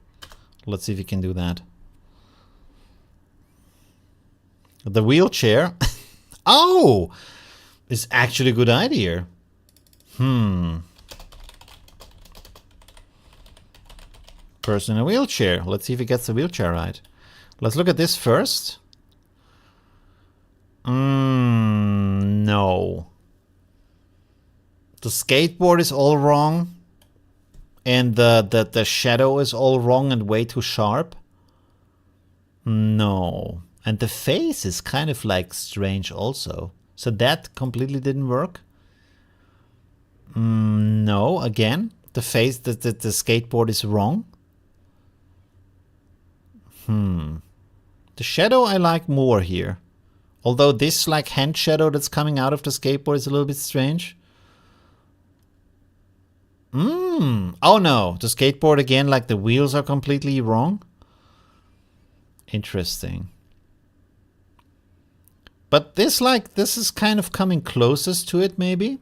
Let's see if we can do that. The wheelchair. Oh! It's actually a good idea. Person in a wheelchair. Let's see if he gets the wheelchair right. Let's look at this first. No. The skateboard is all wrong. And the shadow is all wrong and way too sharp. No. And the face is kind of like strange also. So that completely didn't work. No, again, the face, the skateboard is wrong. The shadow I like more here. Although this like hand shadow that's coming out of the skateboard is a little bit strange. Oh no, the skateboard again, like the wheels are completely wrong. Interesting. But this is kind of coming closest to it maybe.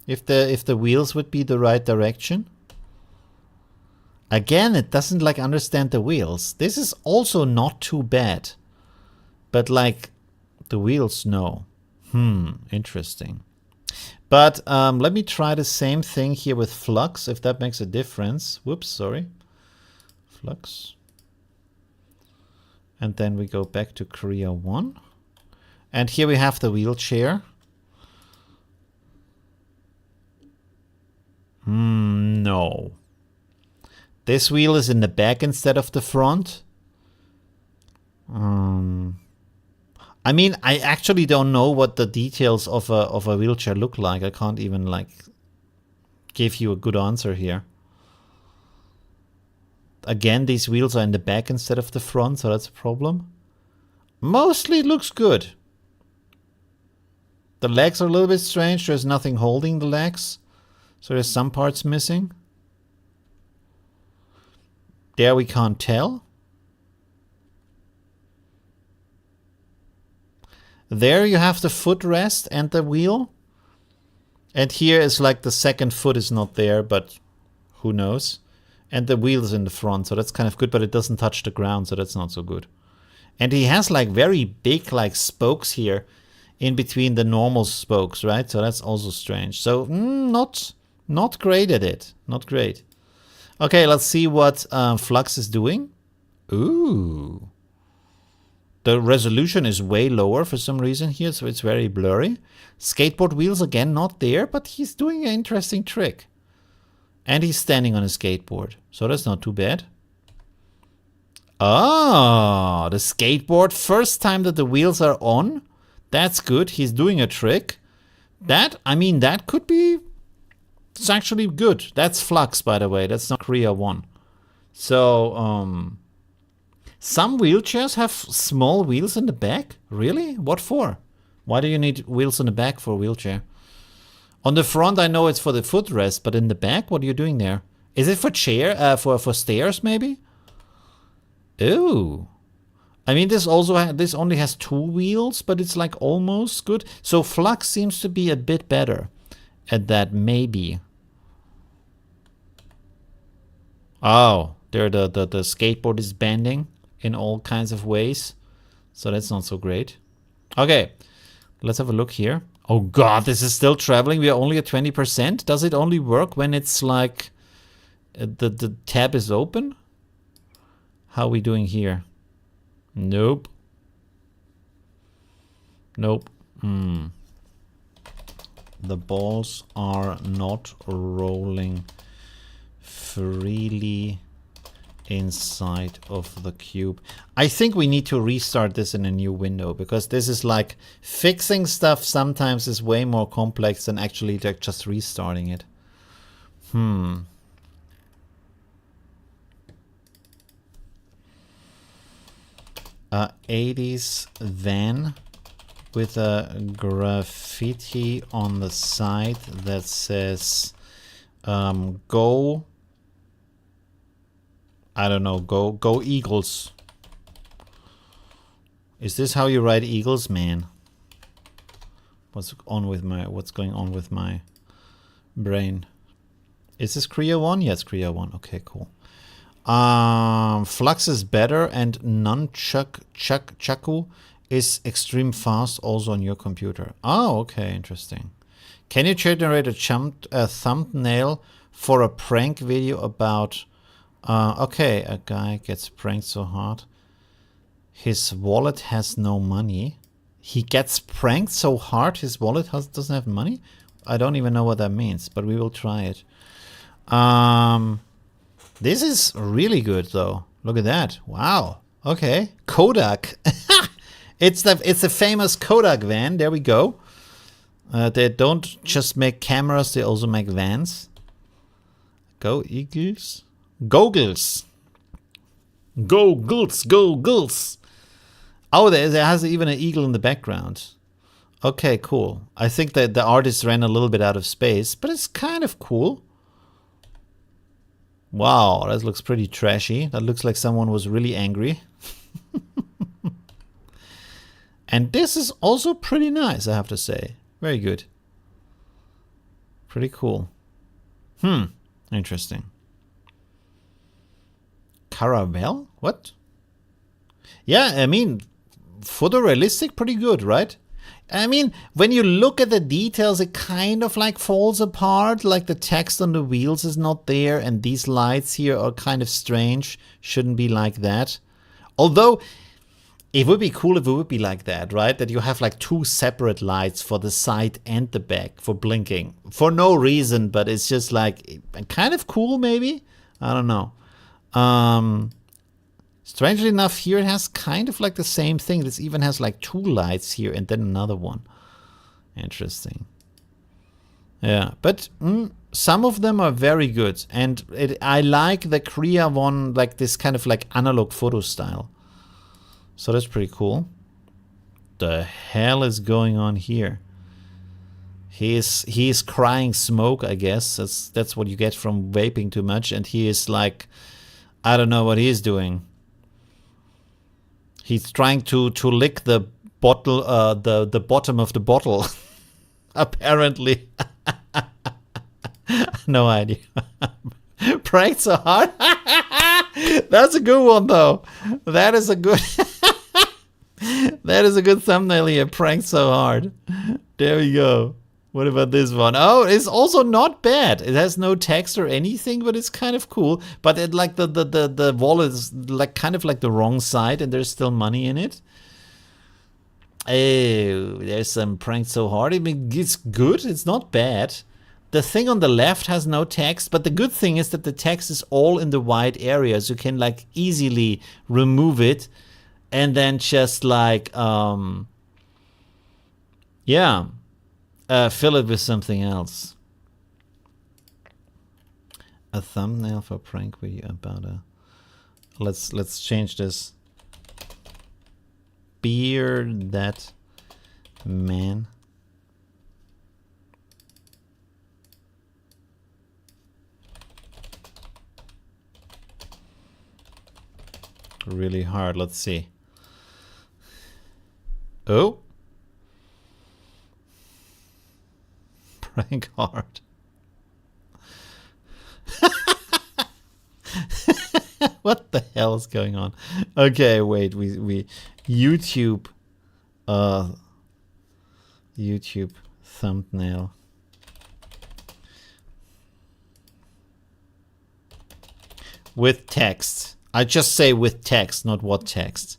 If the wheels would be the right direction. Again, it doesn't like understand the wheels. This is also not too bad. But like the wheels, no. Interesting. But let me try the same thing here with flux, if that makes a difference. Whoops, sorry. Flux. And then we go back to Korea 1. And here we have the wheelchair. No. This wheel is in the back instead of the front. I mean, I actually don't know what the details of a wheelchair look like. I can't even like give you a good answer here. Again, these wheels are in the back instead of the front, so that's a problem. Mostly it looks good. The legs are a little bit strange. There's nothing holding the legs. So there's some parts missing. There we can't tell. There you have the footrest and the wheel. And here is like the second foot is not there, but who knows. And the wheel is in the front, so that's kind of good, but it doesn't touch the ground, so that's not so good. And he has like very big like spokes here in between the normal spokes, right? So that's also strange. So not great at it. Not great. Okay, let's see what Flux is doing. Ooh. The resolution is way lower for some reason here, so it's very blurry. Skateboard wheels again not there, but he's doing an interesting trick. And he's standing on a skateboard. So that's not too bad. Oh, the skateboard. First time that the wheels are on. That's good. He's doing a trick. That, I mean, that could be... It's actually good. That's Flux, by the way. That's not Korea 1. So, some wheelchairs have small wheels in the back? Really? What for? Why do you need wheels in the back for a wheelchair? On the front, I know it's for the footrest, but in the back, what are you doing there? Is it for for stairs, maybe? Ooh. I mean, this only has 2 wheels, but it's like almost good. So Flux seems to be a bit better at that, maybe. Oh, there the skateboard is bending in all kinds of ways. So that's not so great. Okay, let's have a look here. Oh god, this is still traveling. We are only at 20%. Does it only work when it's like the tab is open? How are we doing here? Nope. Nope. The balls are not rolling freely inside of the cube. I think we need to restart this in a new window, because this is like fixing stuff sometimes is way more complex than actually just restarting it. 80s van with a graffiti on the side that says go, I don't know, go Eagles. Is this how you write Eagles, man? What's going on with my brain? Is this Korea 1? Yes, Korea 1. Okay, cool. Flux is better, and Nunchaku is extreme fast also on your computer. Oh, okay, interesting. Can you generate a thumbnail for a prank video about... okay, a guy gets pranked so hard. His wallet has no money. He gets pranked so hard his wallet doesn't have money? I don't even know what that means, but we will try it. This is really good, though. Look at that. Wow. Okay. Kodak. It's the famous Kodak van. There we go. They don't just make cameras, they also make vans. Go Eagles. Goggles. Goggles. Oh, there has even an eagle in the background. Okay, cool. I think that the artist ran a little bit out of space, but it's kind of cool. Wow, that looks pretty trashy. That looks like someone was really angry. And this is also pretty nice, I have to say. Very good. Pretty cool. Interesting. Caravelle? What? Yeah, I mean, photorealistic, pretty good, right? I mean, when you look at the details, it kind of like falls apart. Like the text on the wheels is not there, and these lights here are kind of strange. Shouldn't be like that. Although, it would be cool if it would be like that, right? That you have like 2 separate lights for the side and the back for blinking. For no reason, but it's just like kind of cool, maybe? I don't know. Strangely enough, here it has kind of like the same thing. This even has like 2 lights here and then another one. Interesting. Yeah, but some of them are very good. And I like the Korea one, like this kind of like analog photo style. So that's pretty cool. The hell is going on here? He is crying smoke, I guess. That's what you get from vaping too much. And he is like, I don't know what he is doing. He's trying to lick the bottle, the bottom of the bottle. Apparently. No idea. Pranked so hard. That's a good one, though. That is a good. That is a good thumbnail here. Pranked so hard. There we go. What about this one? Oh, it's also not bad. It has no text or anything, but it's kind of cool. But it like the wallet is like kind of like the wrong side, and there's still money in it. Oh, there's some pranked so hard. I mean, it's good. It's not bad. the thing on the left has no text, but the good thing is that the text is all in the white areas. You can like easily remove it and then just like, fill it with something else. A thumbnail for prank video about a... Let's change this. Beard that man. Really hard. Let's see. Oh. Prank hard. What the hell is going on? Okay, wait. We YouTube YouTube thumbnail. With text. I just say with text, not what text.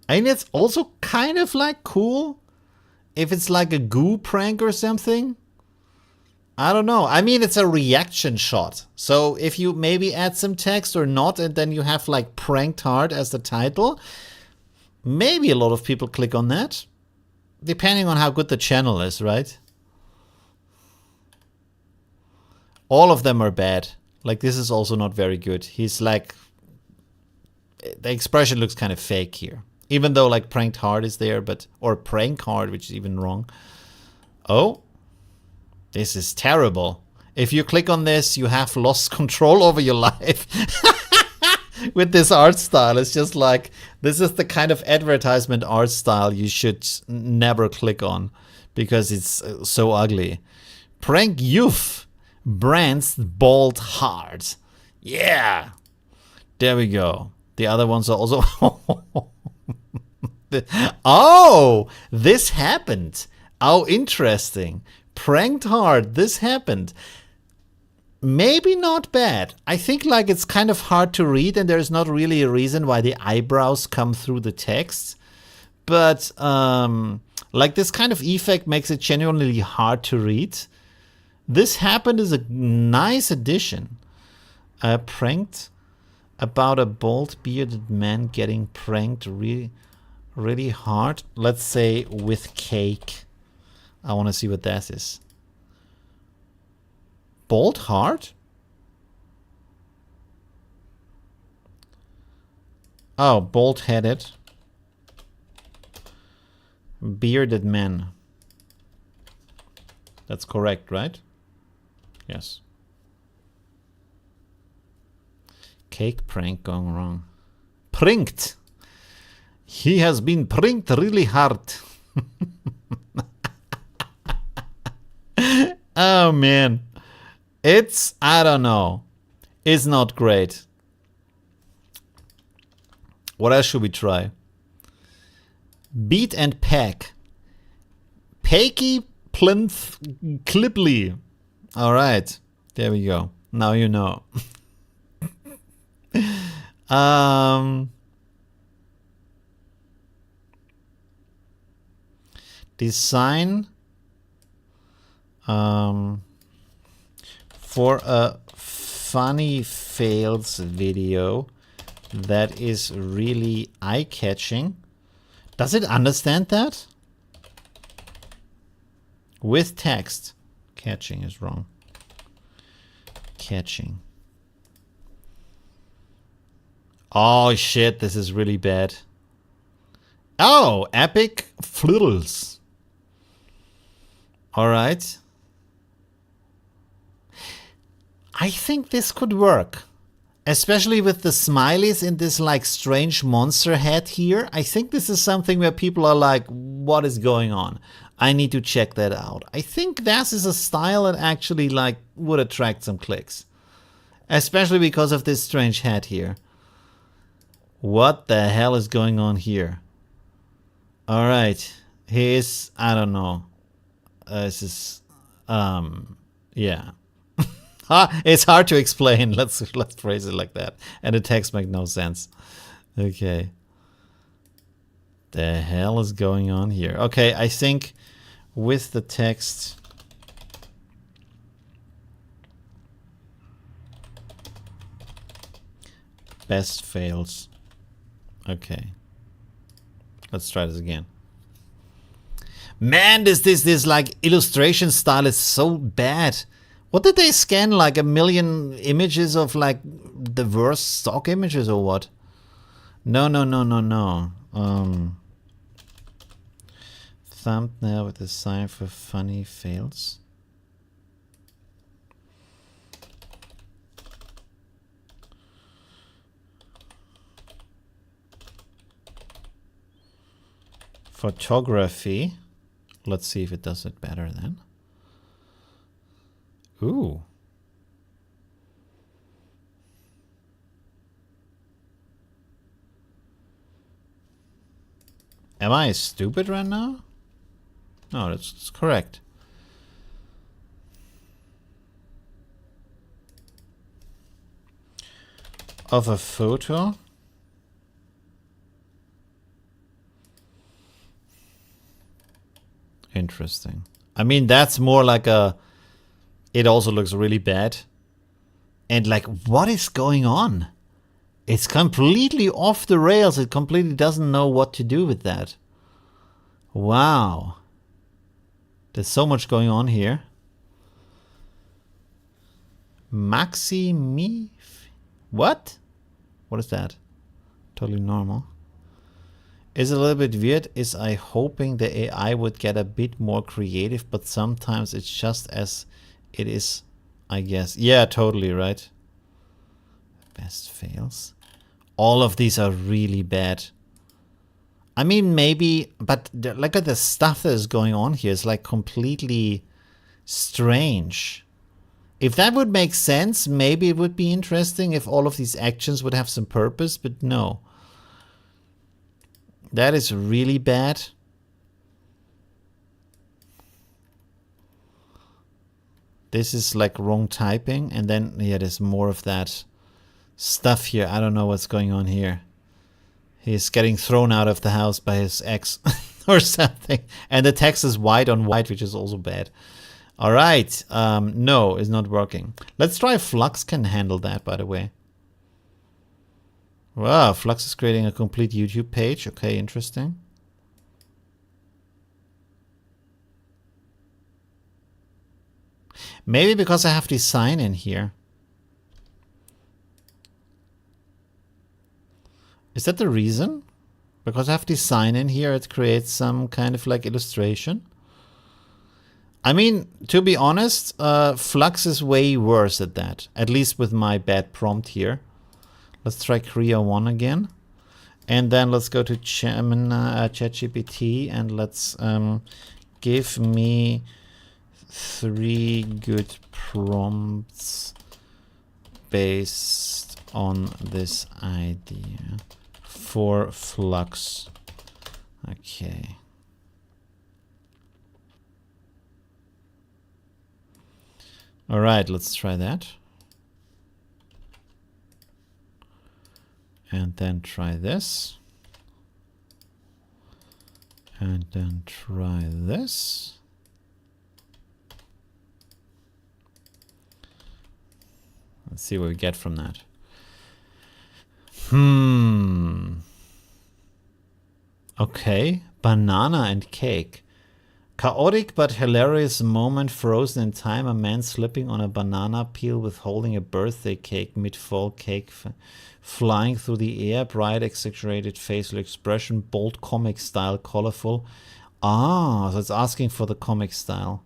And it's also kind of like cool if it's like a goo prank or something. I don't know. I mean, it's a reaction shot. So if you maybe add some text or not, and then you have like pranked hard as the title, maybe a lot of people click on that. Depending on how good the channel is, right? All of them are bad. Like this is also not very good. He's like, the expression looks kind of fake here. Even though like pranked hard is there, but, or prank hard, which is even wrong. Oh. This is terrible. If you click on this, you have lost control over your life. With this art style, it's just like, this is the kind of advertisement art style you should never click on because it's so ugly. Prank youth brands bald hard. Yeah. There we go. The other ones are also... Oh, this happened. Oh, interesting. Pranked hard. This happened. Maybe not bad. I think like it's kind of hard to read and there's not really a reason why the eyebrows come through the text. But like this kind of effect makes it genuinely hard to read. This happened is a nice addition. Pranked about a bald bearded man getting pranked really hard. Let's say with cake. I want to see what that is. Bald hard? Oh, bald-headed. Bearded man. That's correct, right? Yes. Cake prank going wrong. Pranked. He has been pranked really hard. Oh man, it's, I don't know, it's not great. What else should we try? Beat and pack. Pakey plinth cliply. All right, there we go. Now you know. Design for a funny fails video that is really eye-catching. Does it understand that? With text. Catching is wrong. Catching. Oh shit, this is really bad. Oh, epic flittles. All right. I think this could work. Especially with the smileys in this like strange monster head here. I think this is something where people are like, what is going on? I need to check that out. I think this is a style that actually like would attract some clicks. Especially because of this strange head here. What the hell is going on here? All right. Here's, I don't know. This is, yeah. It's hard to explain. Let's phrase it like that. And the text makes no sense. Okay. The hell is going on here? Okay, I think with the text Best fails. Okay. Let's try this again. Man, this like illustration style is so bad. What did they scan? Like 1 million images of like the worst stock images or what? No. Thumbnail with a sign for funny fails. Photography. Let's see if it does it better then. Ooh. Am I stupid right now? No, that's correct. Of a photo. Interesting. I mean, that's more like a... It also looks really bad. And like, what is going on? It's completely off the rails. It completely doesn't know what to do with that. Wow. There's so much going on here. Maxi me? What? What is that? Totally normal. Is a little bit weird. Is I hoping the AI would get a bit more creative, but sometimes it's just as it is, I guess. Yeah, totally right. Best fails. All of these are really bad. I mean, maybe, but look at the stuff that is going on here. It's like completely strange. If that would make sense, maybe it would be interesting if all of these actions would have some purpose, but no. That is really bad. This is like wrong typing, and then yeah, there's more of that stuff here. I don't know what's going on here. He's getting thrown out of the house by his ex or something. And the text is white on white, which is also bad. All right. No, it's not working. Let's try if Flux can handle that, by the way. Wow, Flux is creating a complete YouTube page. Okay, interesting. Maybe because I have design in here. Is that the reason? Because I have design in here, it creates some kind of like illustration. I mean, to be honest, Flux is way worse at that. At least with my bad prompt here. Let's try Creo 1 again. And then let's go to ChatGPT and let's give me 3 good prompts based on this idea for Flux. Okay. All right, let's try that. And then try this. And then try this. Let's see what we get from that. Okay, banana and cake. Chaotic but hilarious moment frozen in time. A man slipping on a banana peel with holding a birthday cake. Mid-fall cake flying through the air. Bright exaggerated facial expression. Bold comic style. Colorful. Ah, so it's asking for the comic style.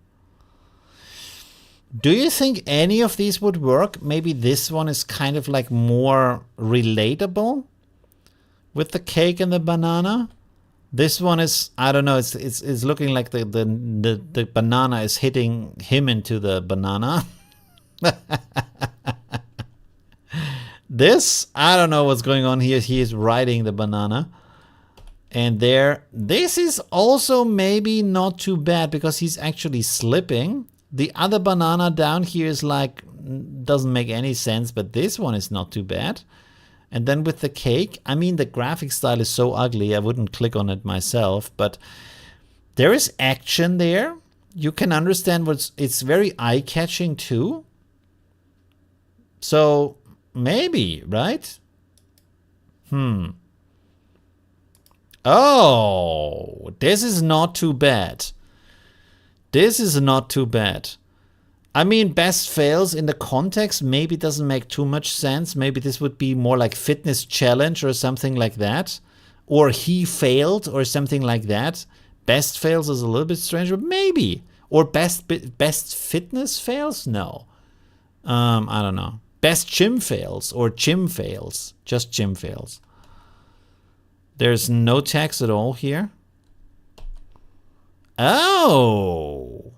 Do you think any of these would work? Maybe this one is kind of like more relatable with the cake and the banana. This one is, I don't know, it's looking like the banana is hitting him into the banana. This, I don't know what's going on here. He is riding the banana. And there, this is also maybe not too bad because he's actually slipping. The other banana down here is like, doesn't make any sense, but this one is not too bad. And then with the cake, I mean, the graphic style is so ugly, I wouldn't click on it myself, but there is action there. You can understand it's very eye-catching too. So maybe, right? Oh, this is not too bad. This is not too bad. I mean, best fails in the context maybe doesn't make too much sense. Maybe this would be more like fitness challenge or something like that. Or he failed or something like that. Best fails is a little bit strange, but maybe. Or best fitness fails? No. I don't know. Best gym fails or gym fails. Just gym fails. There's no text at all here. Oh.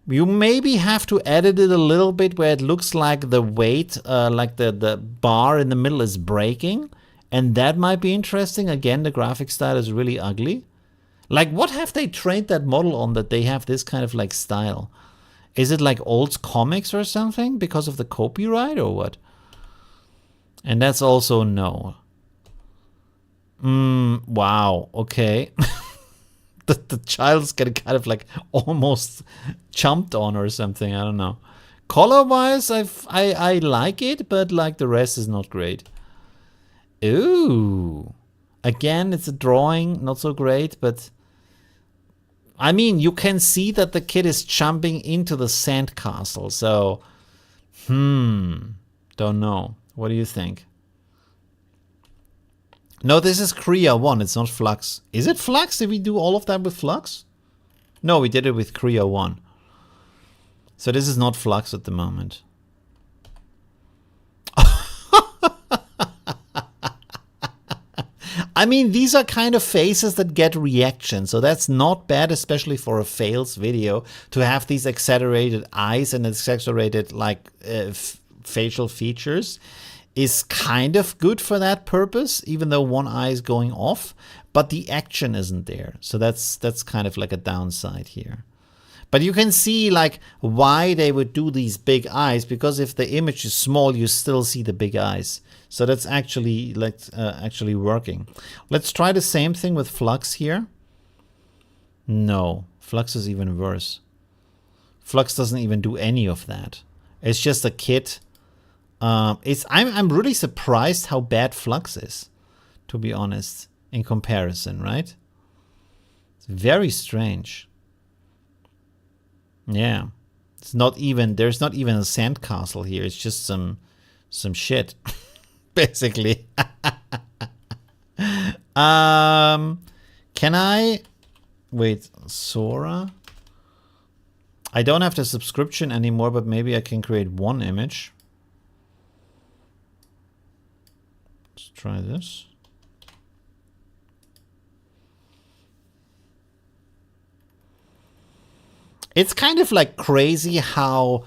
You maybe have to edit it a little bit where it looks like the weight, like the bar in the middle is breaking. And that might be interesting. Again, the graphic style is really ugly. Like, what have they trained that model on that they have this kind of like style? Is it like old comics or something because of the copyright or what? And that's also no. Wow. Okay. the child's getting kind of like almost jumped on or something. I don't know. Color-wise, I like it, but like the rest is not great. Ooh. Again, it's a drawing, not so great, but I mean, you can see that the kid is jumping into the sandcastle. So, don't know. What do you think? No, this is Krea 1. It's not Flux. Is it Flux? Did we do all of that with Flux? No, we did it with Krea 1. So this is not Flux at the moment. I mean, these are kind of faces that get reaction, so that's not bad, especially for a fails video, to have these exaggerated eyes and exaggerated like facial features is kind of good for that purpose, even though one eye is going off, but the action isn't there. So that's kind of like a downside here. But you can see like why they would do these big eyes, because if the image is small, you still see the big eyes. So that's actually like actually working. Let's try the same thing with Flux here. No, Flux is even worse. Flux doesn't even do any of that. It's just a kid. I'm really surprised how bad Flux is, to be honest, in comparison, right? It's very strange. Yeah, it's not even. There's not even a sandcastle here. It's just some shit. Basically. Can I wait, Sora? I don't have the subscription anymore, but maybe I can create one image. Let's try this. It's kind of like crazy how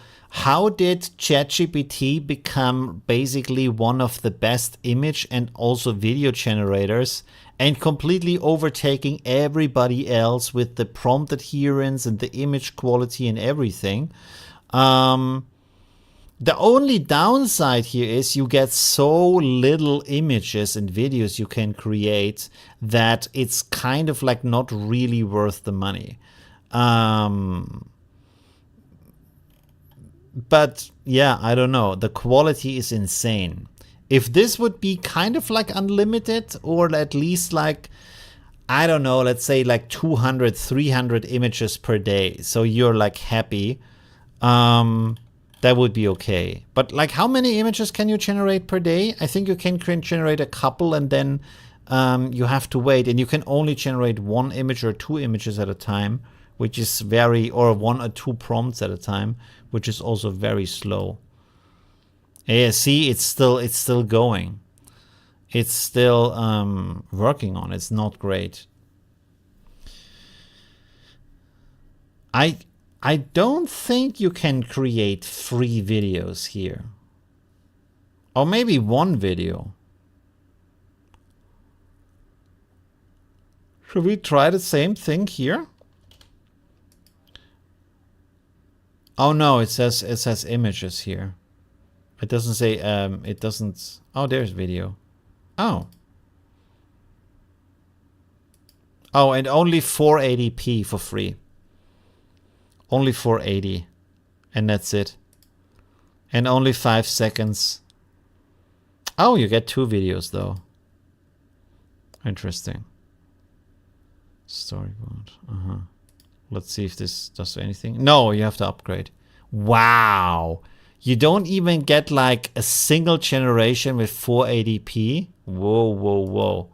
did ChatGPT become basically one of the best image and also video generators and completely overtaking everybody else with the prompt adherence and the image quality and everything. The only downside here is you get so little images and videos you can create that it's kind of like not really worth the money. But yeah, I don't know. The quality is insane. If this would be kind of like unlimited, or at least like, I don't know, let's say like 200, 300 images per day, so you're like happy, that would be okay. But like, how many images can you generate per day? I think you can generate a couple, and then you have to wait, and you can only generate one image or two images at a time, which is very, or one or two prompts at a time, which is also very slow. Yeah, see, it's still going. It's still working on. It's not great. I don't think you can create free videos here. Or maybe one video. Should we try the same thing here? Oh no, it says images here. It doesn't say it doesn't. Oh, there's video. Oh. Oh, and only 480p for free. Only 480, and that's it. And only 5 seconds. Oh, you get 2 videos though. Interesting. Storyboard. Let's see if this does anything. No, you have to upgrade. Wow. You don't even get like a single generation with 480p. Whoa, whoa, whoa.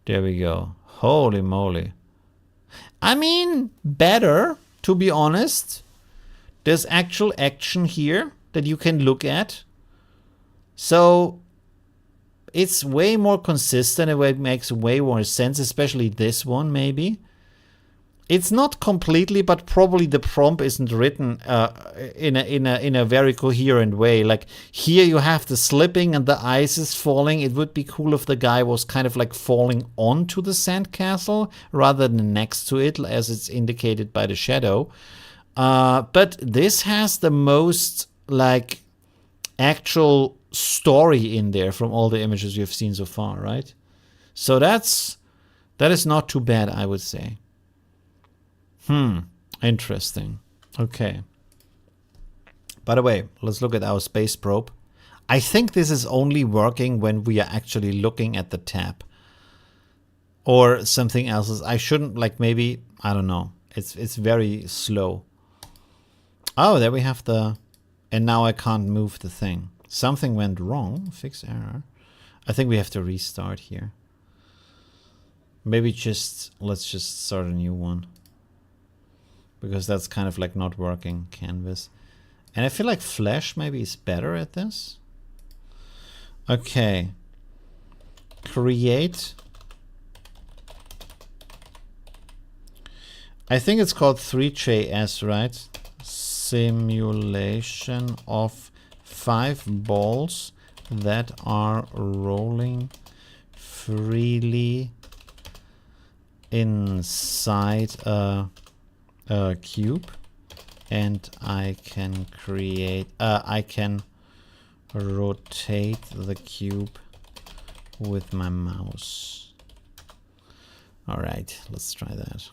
There we go. Holy moly. I mean, better, to be honest. There's actual action here that you can look at. So it's way more consistent and it makes way more sense, especially this one maybe. It's not completely, but probably the prompt isn't written in a very coherent way. Like here you have the slipping and the ice is falling. It would be cool if the guy was kind of like falling onto the sandcastle rather than next to it, as it's indicated by the shadow. But this has the most like actual story in there from all the images you've seen so far, right? So that is not too bad, I would say. Interesting. Okay. By the way, let's look at our space probe. I think this is only working when we are actually looking at the tab. Or something else. I shouldn't, like, maybe, I don't know. It's very slow. Oh, there we have the... And now I can't move the thing. Something went wrong. Fix error. I think we have to restart here. Maybe let's just start a new one. Because that's kind of like not working, canvas. And I feel like Flash maybe is better at this. Okay. Create. I think it's called 3JS, right? Simulation of 5 balls that are rolling freely inside a cube, and I can create I can rotate the cube with my mouse. All right, let's try that.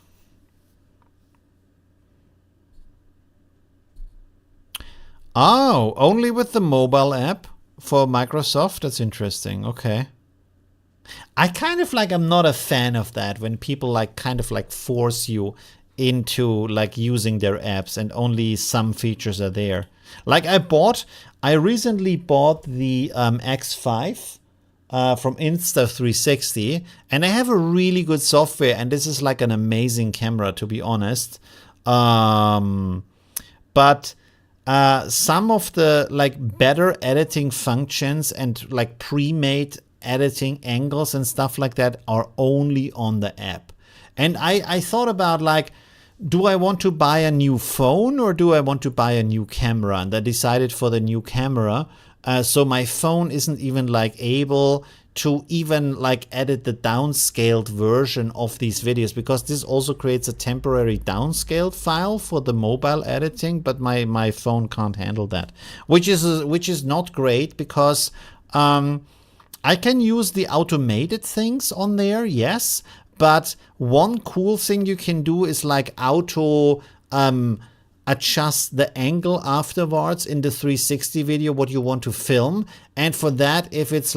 Oh, only with the mobile app for Microsoft? That's interesting. Okay. I kind of like, I'm not a fan of that when people like kind of like force you into like using their apps and only some features are there. Like I recently bought the X5 from Insta360, and I have a really good software, and this is like an amazing camera, to be honest. But some of the like better editing functions and like pre-made editing angles and stuff like that are only on the app. And I thought about like, do I want to buy a new phone or do I want to buy a new camera? And I decided for the new camera. So my phone isn't even like able to even like edit the downscaled version of these videos, because this also creates a temporary downscaled file for the mobile editing, but my phone can't handle that, which is not great, because I can use the automated things on there, yes. But one cool thing you can do is like auto adjust the angle afterwards in the 360 video, what you want to film. And for that, if it's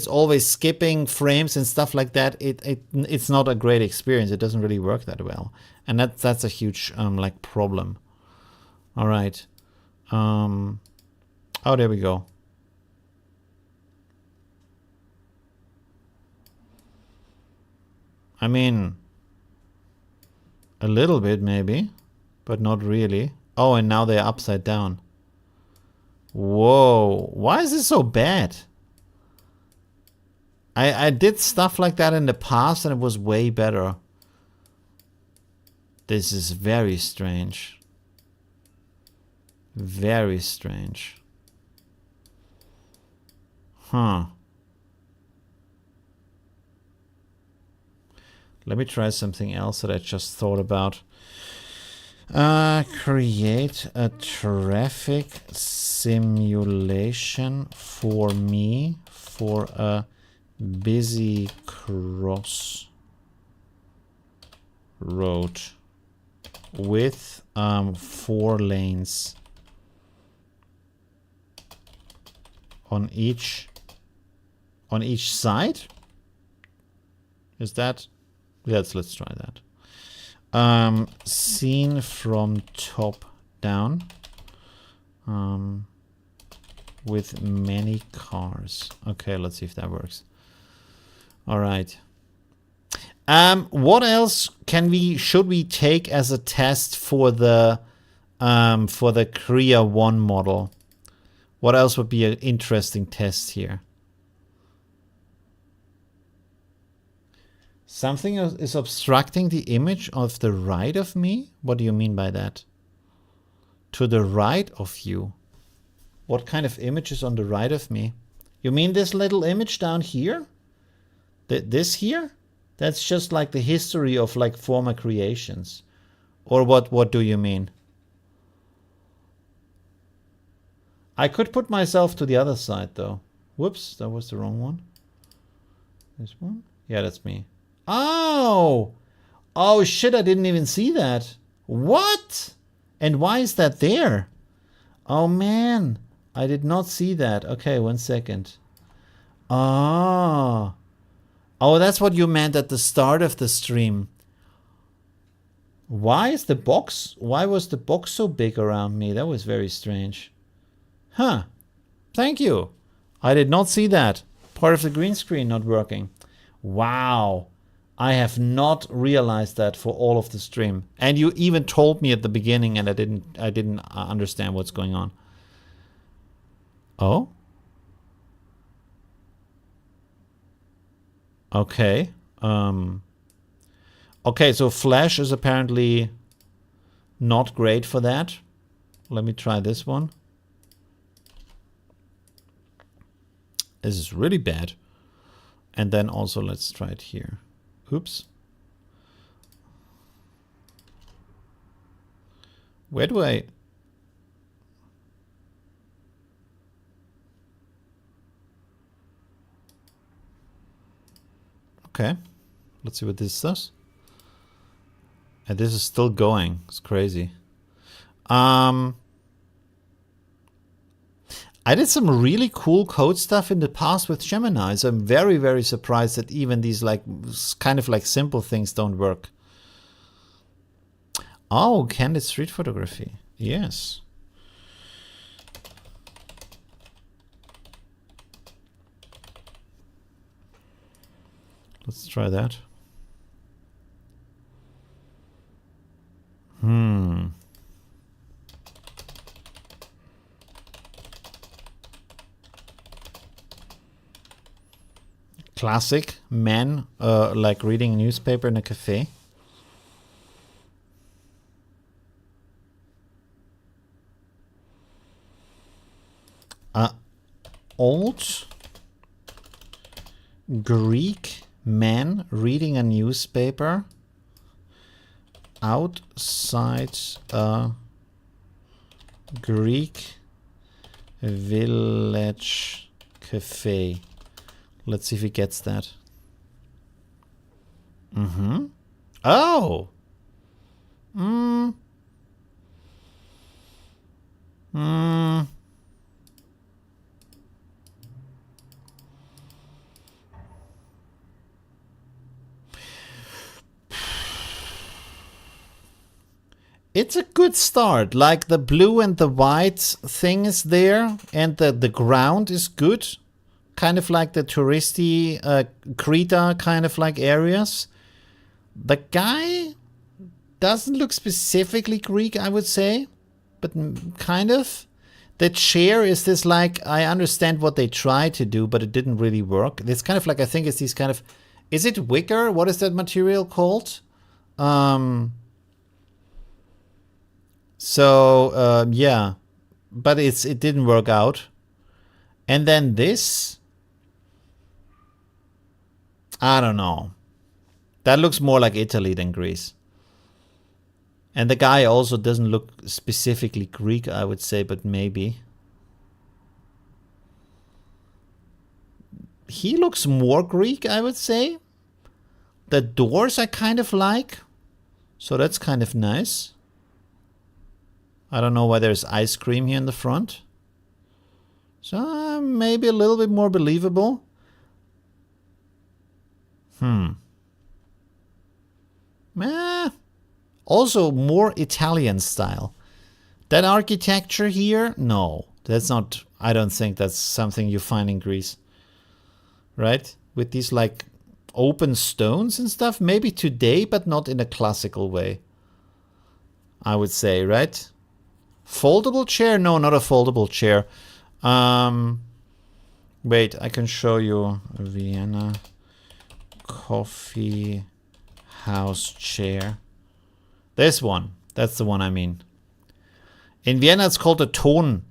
always skipping frames and stuff like that, it's not a great experience. It doesn't really work that well. And that's a huge like problem. All right. Oh, there we go. I mean, a little bit maybe, but not really. Oh, and now they're upside down. Whoa, why is this so bad? I did stuff like that in the past and it was way better. This is very strange. Very strange. Huh. Let me try something else that I just thought about. Create a traffic simulation for me for a busy cross road with 4 lanes. on each side. Is that? Let's try that. Seen from top down. With many cars. Okay, let's see if that works. All right. What else should we take as a test for the Korea 1 model? What else would be an interesting test here? Something is obstructing the image of the right of me? What do you mean by that? To the right of you? What kind of image is on the right of me? You mean this little image down here? This here? That's just like the history of like former creations. Or what do you mean? I could put myself to the other side though. Whoops, that was the wrong one. This one? Yeah, that's me. Oh! Oh shit, I didn't even see that. What? And why is that there? Oh man, I did not see that. Okay, 1 second. Ah. Oh, that's what you meant at the start of the stream. Why was the box so big around me? That was very strange. Huh. Thank you. I did not see that. Part of the green screen not working. Wow. I have not realized that for all of the stream. And you even told me at the beginning and I didn't understand what's going on. Oh? Okay. Okay, so Flash is apparently not great for that. Let me try this one. This is really bad. And then also let's try it here. Oops. Where do I... Okay. Let's see what this does. And this is still going. It's crazy. I did some really cool code stuff in the past with Gemini, so I'm very, very surprised that even these like kind of like simple things don't work. Oh, candid street photography. Yes. Let's try that. Classic man, like reading a newspaper in a cafe. Old Greek man reading a newspaper outside a Greek village cafe. Let's see if he gets that. Oh! It's a good start. Like the blue and the white thing is there, and the ground is good. Kind of like the touristy Krita kind of like areas. The guy doesn't look specifically Greek, I would say, but kind of. The chair is this like, I understand what they tried to do, but it didn't really work. It's kind of like, I think it's these kind of, is it wicker? What is that material called? Yeah, but it didn't work out. And then this, I don't know. That looks more like Italy than Greece. And the guy also doesn't look specifically Greek, I would say, but maybe. He looks more Greek, I would say. The doors I kind of like. So that's kind of nice. I don't know why there's ice cream here in the front. So maybe a little bit more believable. Also more Italian style. That architecture here, no, that's not. I don't think that's something you find in Greece, right? With these like open stones and stuff. Maybe today, but not in a classical way, I would say, right? Foldable chair? No, not a foldable chair. Wait, I can show you a Vienna coffee house chair. This one. That's the one I mean. In Vienna, it's called a Ton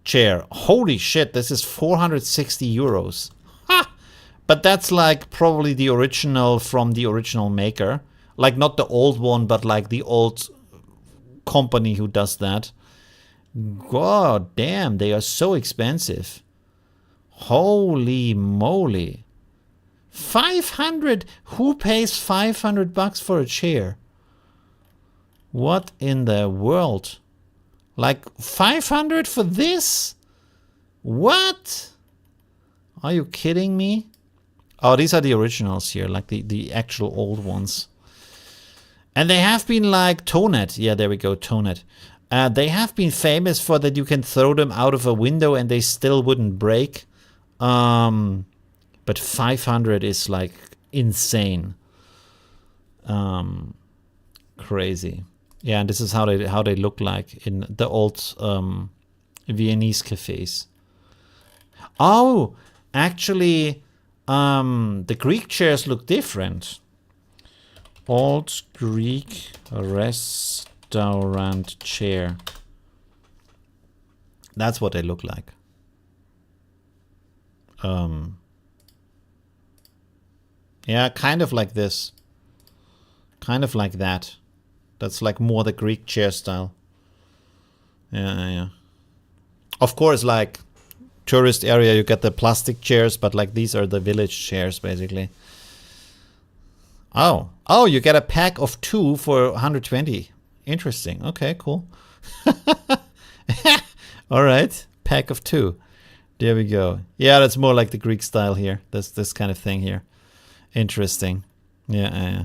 chair. Holy shit, this is 460 euros. Ha! But that's like probably the original from the original maker. Like not the old one, but like the old company who does that. God damn, they are so expensive. Holy moly. 500? Who pays 500 bucks for a chair? What in the world? Like 500 for this? What? Are you kidding me? Oh, these are the originals here, like the actual old ones. And they have been like Tonet. Yeah, there we go, Tonet. They have been famous for that you can throw them out of a window and they still wouldn't break. But 500 is like insane. Crazy. Yeah, and this is how they look like in the old Viennese cafes. Oh, actually, the Greek chairs look different. Old Greek restaurant chair. That's what they look like. Yeah, kind of like this. Kind of like that. That's like more the Greek chair style. Yeah. Of course, like tourist area, you get the plastic chairs, but like these are the village chairs, basically. Oh, you get a pack of 2 for 120. Interesting. Okay, cool. All right, pack of 2. There we go. Yeah, that's more like the Greek style here. This kind of thing here. Interesting. Yeah.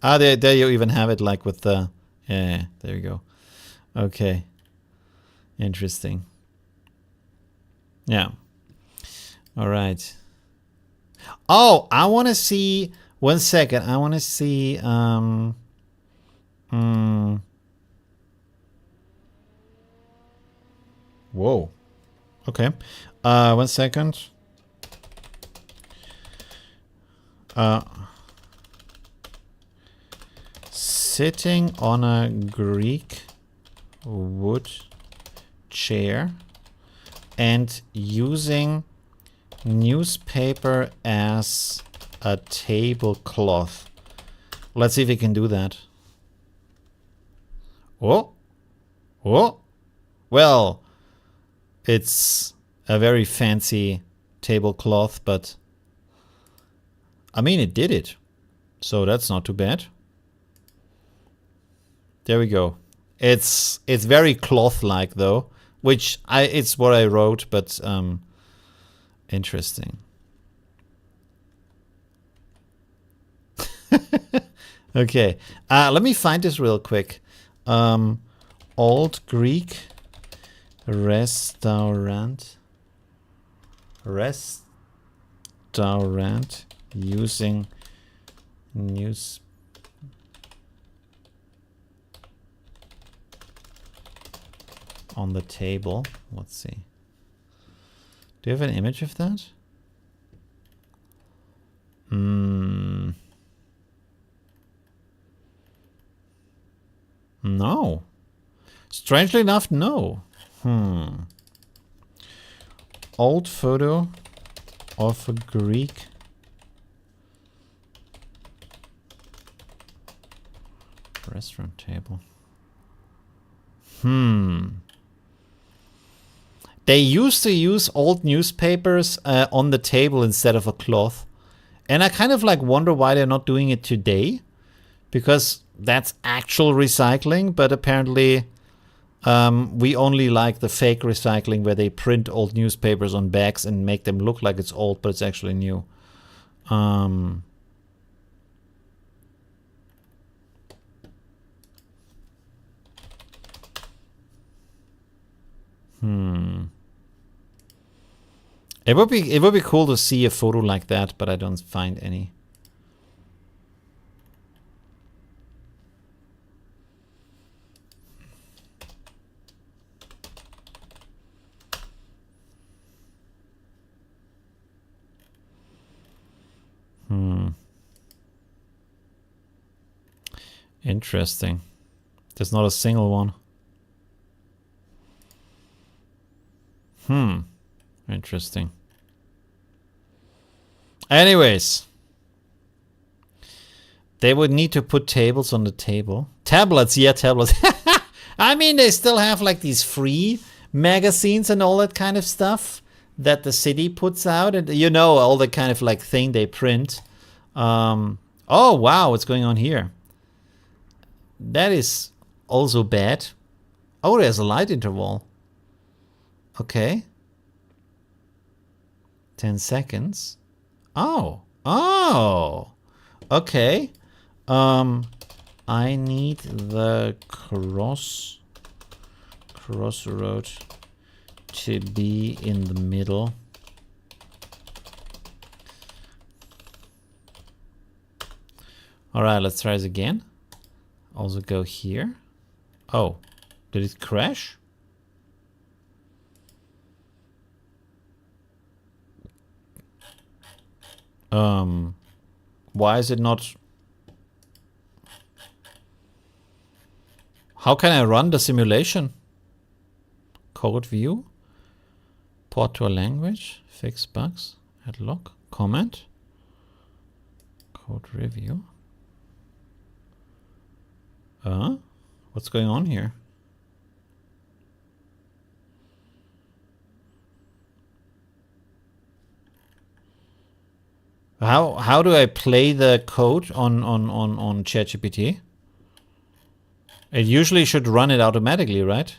Ah, there you even have it like with the... Yeah, there you go. Okay. Interesting. Yeah. All right. Oh, I want to see... 1 second. I want to see... Whoa. Okay. 1 second. Sitting on a Greek wood chair and using newspaper as a tablecloth. Let's see if we can do that. Oh. Well, it's a very fancy tablecloth, but I mean, it did it. So that's not too bad. There we go. It's very cloth-like though, which it's what I wrote, but interesting. Okay, let me find this real quick. Old Greek restaurant using news. On the table. Let's see. Do you have an image of that? No. Strangely enough, no. Old photo of a Greek restaurant table. They used to use old newspapers on the table instead of a cloth. And I kind of like wonder why they're not doing it today. Because that's actual recycling, but apparently We only like the fake recycling where they print old newspapers on bags and make them look like it's old, but it's actually new. It would be cool to see a photo like that, but I don't find any. Interesting. There's not a single one. Interesting. Anyways. They would need to put tables on the table. Tablets, yeah, tablets. I mean, they still have like these free magazines and all that kind of stuff that the city puts out. And you know, all the kind of like thing they print. Oh, wow, what's going on here? That is also bad. Oh, there's a light interval. Okay. 10 seconds. Oh. Oh. Okay. I need the crossroad to be in the middle. All right, let's try this again. Also go here. Oh, did it crash? Why is it not? How can I run the simulation? Code view, port to a language, fix bugs, add log, comment, code review. What's going on here? How do I play the code on ChatGPT? It usually should run it automatically, right?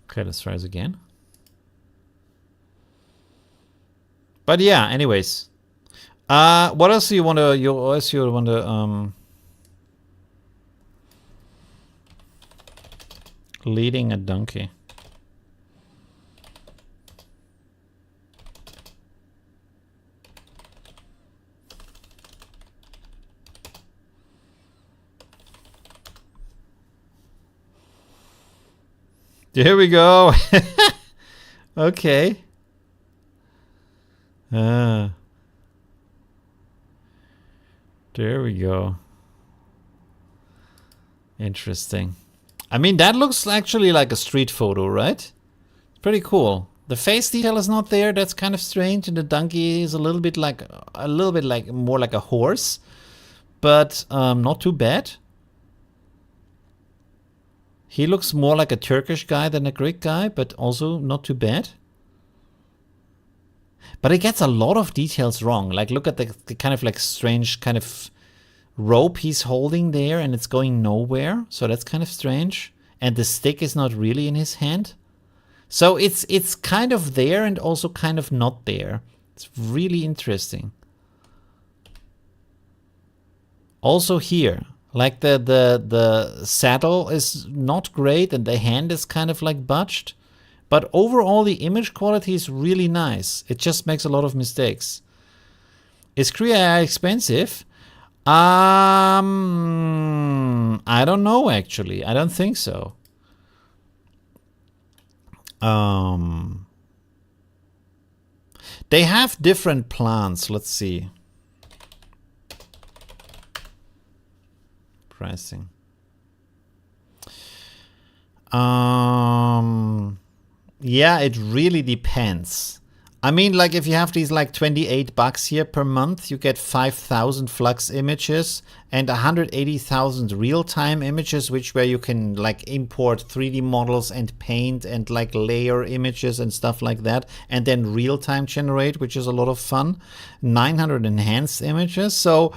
Okay, let's try this again. But yeah, anyways. What else do you want to leading a donkey. Here we go. Okay. There we go. Interesting. I mean, that looks actually like a street photo, right? Pretty cool. The face detail is not there. That's kind of strange. And the donkey is a little bit like more like a horse, but not too bad. He looks more like a Turkish guy than a Greek guy, but also not too bad. But it gets a lot of details wrong. Like, look at the kind of like strange kind of rope he's holding there, and it's going nowhere. So that's kind of strange. And the stick is not really in his hand. So it's kind of there and also kind of not there. It's really interesting. Also here, like the saddle is not great and the hand is kind of like botched. But overall, the image quality is really nice. It just makes a lot of mistakes. Is Creo AI expensive? I don't know, actually. I don't think so. They have different plans. Let's see. Pricing. Yeah, it really depends. I mean, like if you have these like $28 here per month, you get 5,000 Flux images and 180,000 real-time images, where you can like import 3D models and paint and like layer images and stuff like that, and then real-time generate, which is a lot of fun. 900 enhanced images, so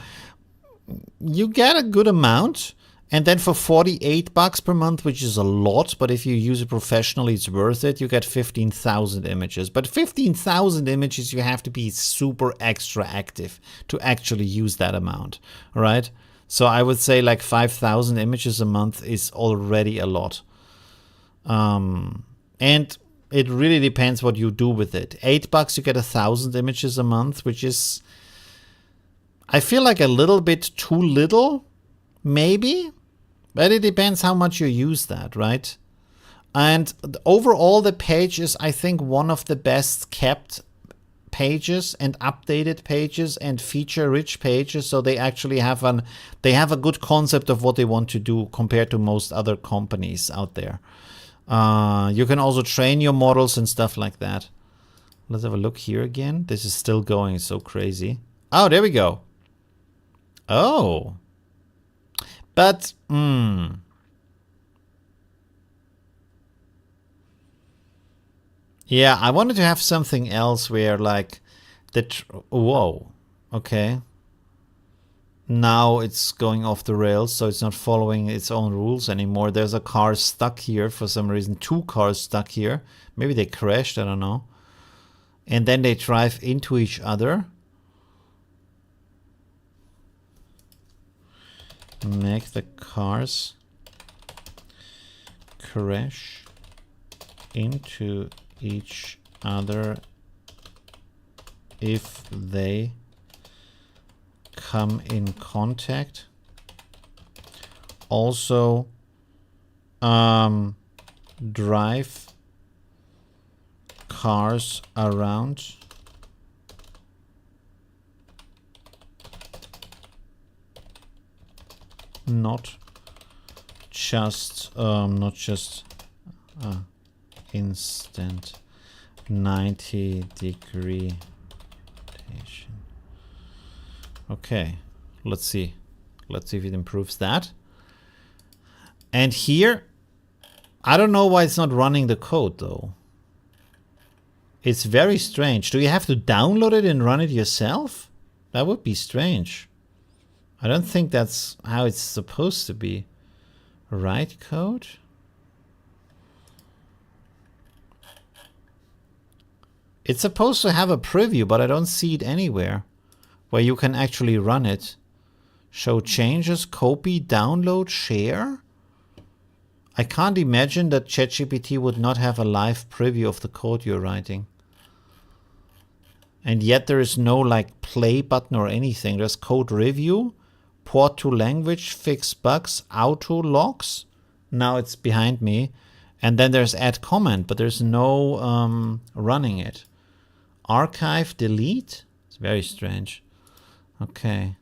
you get a good amount. And then for $48 per month, which is a lot, but if you use it professionally, it's worth it. You get 15,000 images. But 15,000 images, you have to be super extra active to actually use that amount, all right? So I would say like 5,000 images a month is already a lot. And it really depends what you do with it. $8, you get 1,000 images a month, which is, I feel like a little bit too little, maybe. But it depends how much you use that, right? And overall, the page is, I think, one of the best kept pages and updated pages and feature-rich pages. So they actually have a good concept of what they want to do compared to most other companies out there. You can also train your models and stuff like that. Let's have a look here again. This is still going so crazy. Oh, there we go. Oh. But, yeah, I wanted to have something else where like whoa, okay. Now it's going off the rails, so it's not following its own rules anymore. There's a car stuck here for some reason. 2 cars stuck here. Maybe they crashed, I don't know. And then they drive into each other. Make the cars crash into each other if they come in contact. Also, drive cars around. Not just instant 90-degree rotation. Okay, let's see if it improves that. And here, I don't know why it's not running the code though. It's very strange. Do you have to download it and run it yourself? That would be strange. I don't think that's how it's supposed to be. Write code? It's supposed to have a preview, but I don't see it anywhere where you can actually run it. Show changes, copy, download, share? I can't imagine that ChatGPT would not have a live preview of the code you're writing. And yet there is no like play button or anything. There's code review, port to language, fix bugs, auto logs. Now it's behind me. And then there's add comment, but there's no running it. Archive, delete. It's very strange. Okay.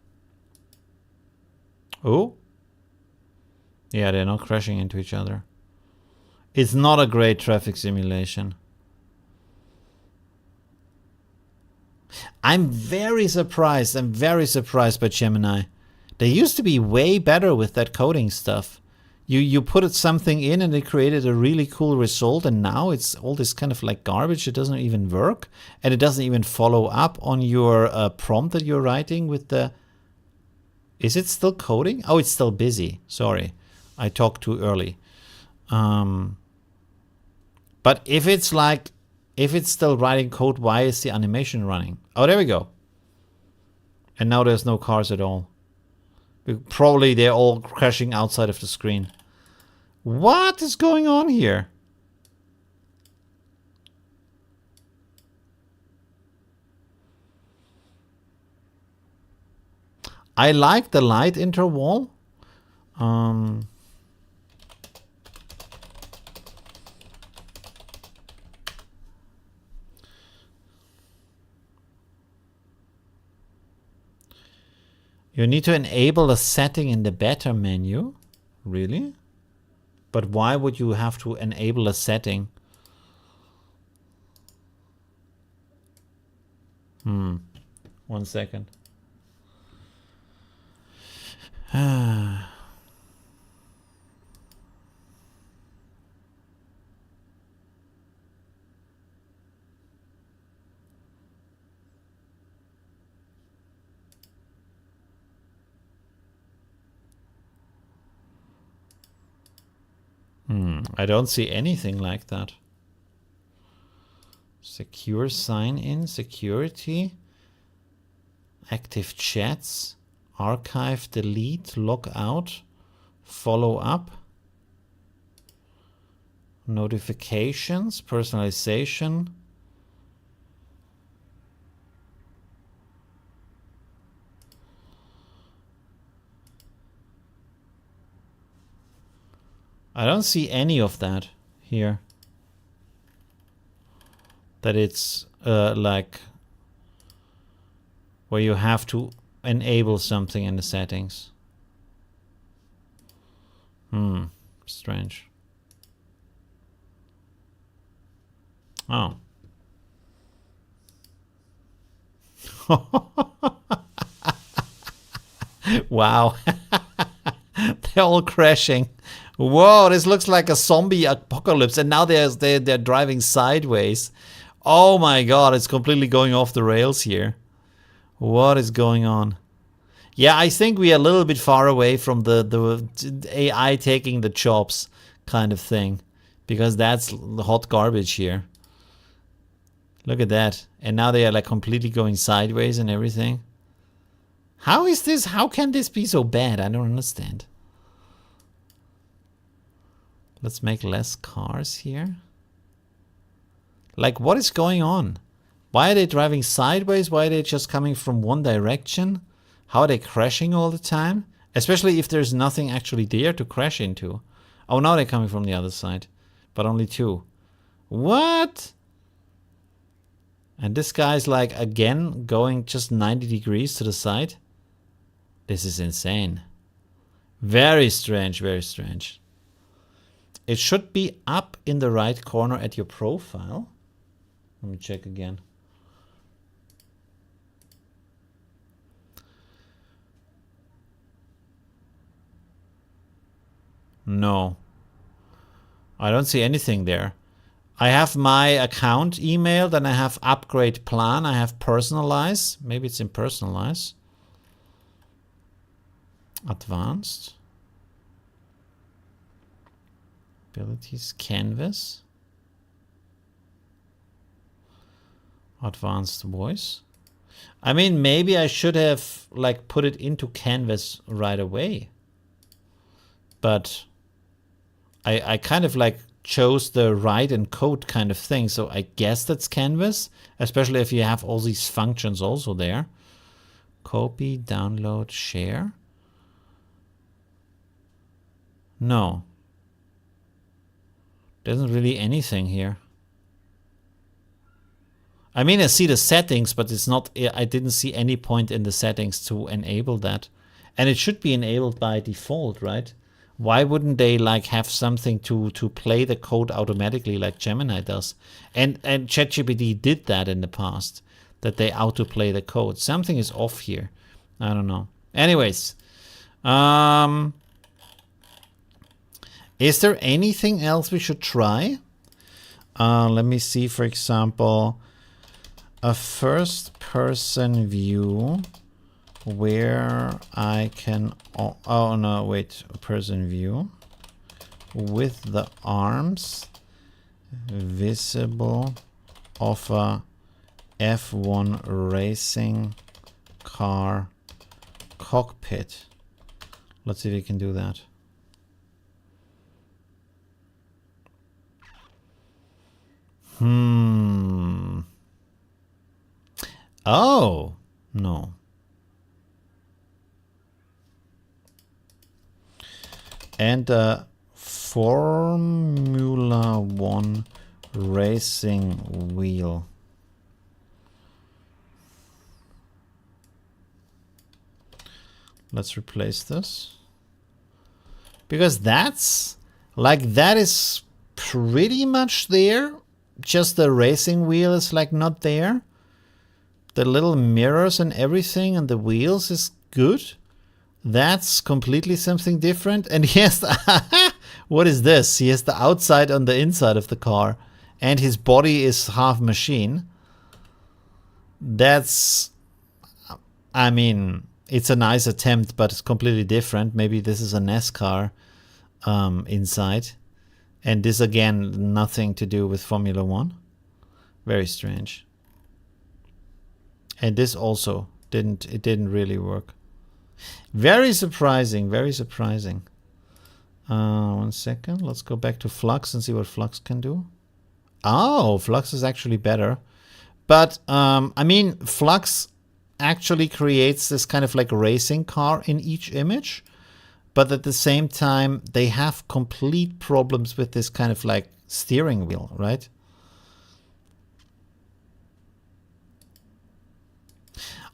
Oh. Yeah, they're not crashing into each other. It's not a great traffic simulation. I'm very surprised. I'm very surprised by Gemini. They used to be way better with that coding stuff. You put something in and it created a really cool result, and now it's all this kind of like garbage. It doesn't even work, and it doesn't even follow up on your prompt that you're writing with the... Is it still coding? Oh, it's still busy. Sorry, I talked too early. But if it's still writing code, why is the animation running? Oh, there we go. And now there's no cars at all. Probably they're all crashing outside of the screen. What is going on here? I like the light interval. You need to enable a setting in the better menu. Really? But why would you have to enable a setting? 1 second. I don't see anything like that. Secure sign-in, security, active chats, archive, delete, log out, follow up, notifications, personalization. I don't see any of that here. That it's like where you have to enable something in the settings. Strange. Oh. Wow. They're all crashing. Whoa, this looks like a zombie apocalypse, and now they're driving sideways. Oh my god, it's completely going off the rails here. What is going on? Yeah, I think we are a little bit far away from the AI taking the jobs kind of thing, because that's the hot garbage here. Look at that. And now they are like completely going sideways and everything. How is this? How can this be so bad? I don't understand. Let's make less cars here. Like, what is going on? Why are they driving sideways? Why are they just coming from one direction? How are they crashing all the time? Especially if there's nothing actually there to crash into. Oh, now they're coming from the other side. But only 2. What? And this guy's like, again, going just 90 degrees to the side. This is insane. Very strange, very strange. It should be up in the right corner at your profile. Let me check again. No. I don't see anything there. I have my account email, then I have upgrade plan, I have personalize. Maybe it's in personalize. Advanced. Abilities, canvas. Advanced voice. I mean, maybe I should have like put it into canvas right away. But I kind of like chose the write and code kind of thing. So I guess that's canvas, especially if you have all these functions also there. Copy, download, share. No. There isn't really anything here. I mean, I see the settings, but it's not, I didn't see any point in the settings to enable that. And it should be enabled by default, right? Why wouldn't they like have something to play the code automatically like Gemini does? And ChatGPT did that in the past, that they autoplay the code. Something is off here. I don't know. Anyways, is there anything else we should try? Let me see, for example, a first-person view where I can... Oh, no, wait. A person view with the arms visible of a F1 racing car cockpit. Let's see if we can do that. Oh, no. And a Formula 1 racing wheel. Let's replace this. Because that's, like, that is pretty much there. Just the racing wheel is, like, not there. The little mirrors and everything and the wheels is good. That's completely something different. And he has the what is this? He has the outside on the inside of the car. And his body is half machine. That's, I mean, it's a nice attempt, but it's completely different. Maybe this is a NASCAR inside. And this, again, nothing to do with Formula One. Very strange. And this also didn't really work. Very surprising, very surprising. 1 second, let's go back to Flux and see what Flux can do. Oh, Flux is actually better. But, I mean, Flux actually creates this kind of like racing car in each image. But at the same time, they have complete problems with this kind of like steering wheel, right?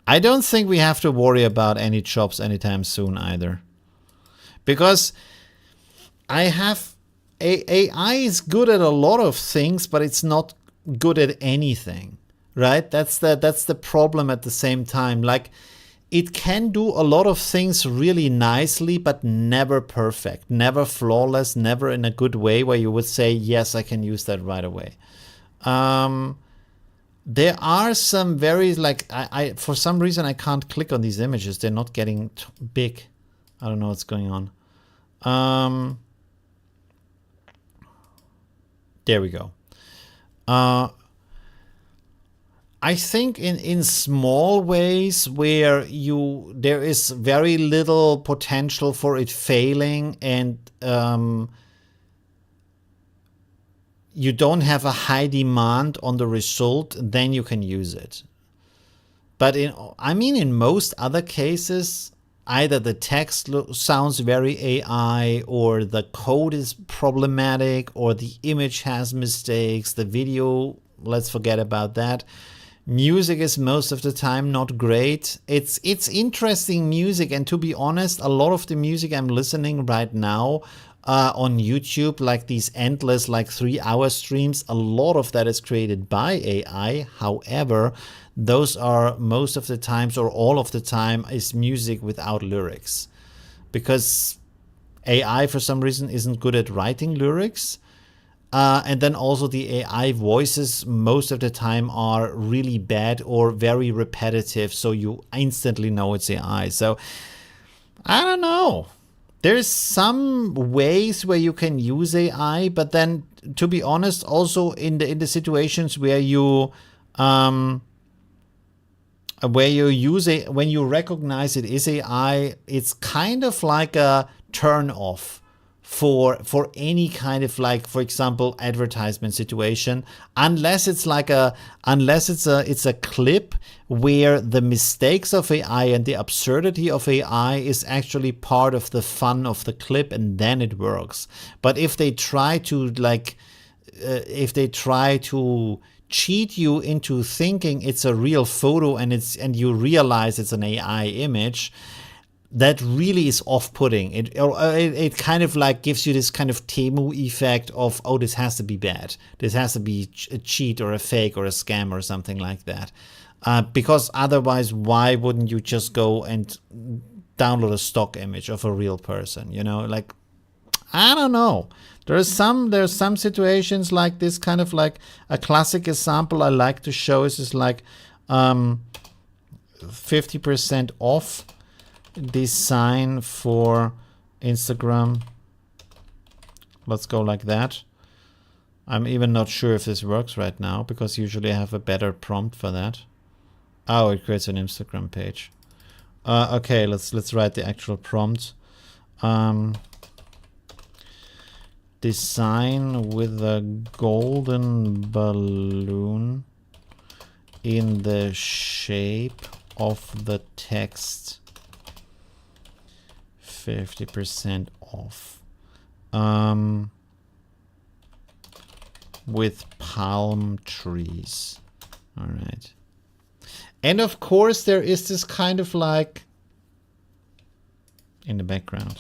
I don't think we have to worry about any chops anytime soon either. Because AI is good at a lot of things, but it's not good at anything, right? That's the problem at the same time. Like, it can do a lot of things really nicely, but never perfect, never flawless, never in a good way where you would say, yes, I can use that right away. There are some very, like, I for some reason I can't click on these images. They're not getting big. I don't know what's going on. There we go. I think in small ways where there is very little potential for it failing, and you don't have a high demand on the result, then you can use it. But in most other cases, either the text sounds very AI, or the code is problematic, or the image has mistakes, the video, let's forget about that. Music is most of the time not great. It's interesting music, and to be honest, a lot of the music I'm listening right now on YouTube, like these endless like 3-hour streams, a lot of that is created by AI. However, those are most of the times, or all of the time, is music without lyrics, because AI for some reason isn't good at writing lyrics. And then also the AI voices most of the time are really bad or very repetitive, so you instantly know it's AI. So I don't know. There's some ways where you can use AI, but then, to be honest, also in the situations where you use it, when you recognize it is AI, it's kind of like a turn off for any kind of, like, for example, advertisement situation, unless it's a clip where the mistakes of AI and the absurdity of AI is actually part of the fun of the clip, and then it works. But if they try to cheat you into thinking it's a real photo and you realize it's an AI image, that really is off-putting. It kind of like gives you this kind of Temu effect of, oh, this has to be bad. This has to be a cheat or a fake or a scam or something like that. Because otherwise, why wouldn't you just go and download a stock image of a real person? You know, like, I don't know. There's some situations like this, kind of like a classic example I like to show is just like 50% off design for Instagram. Let's go like that. I'm even not sure if this works right now, because usually I have a better prompt for that. Oh, it creates an Instagram page. Okay, let's write the actual prompt. Design with a golden balloon in the shape of the text. 50% off. With palm trees. All right. And of course, there is this kind of like in the background.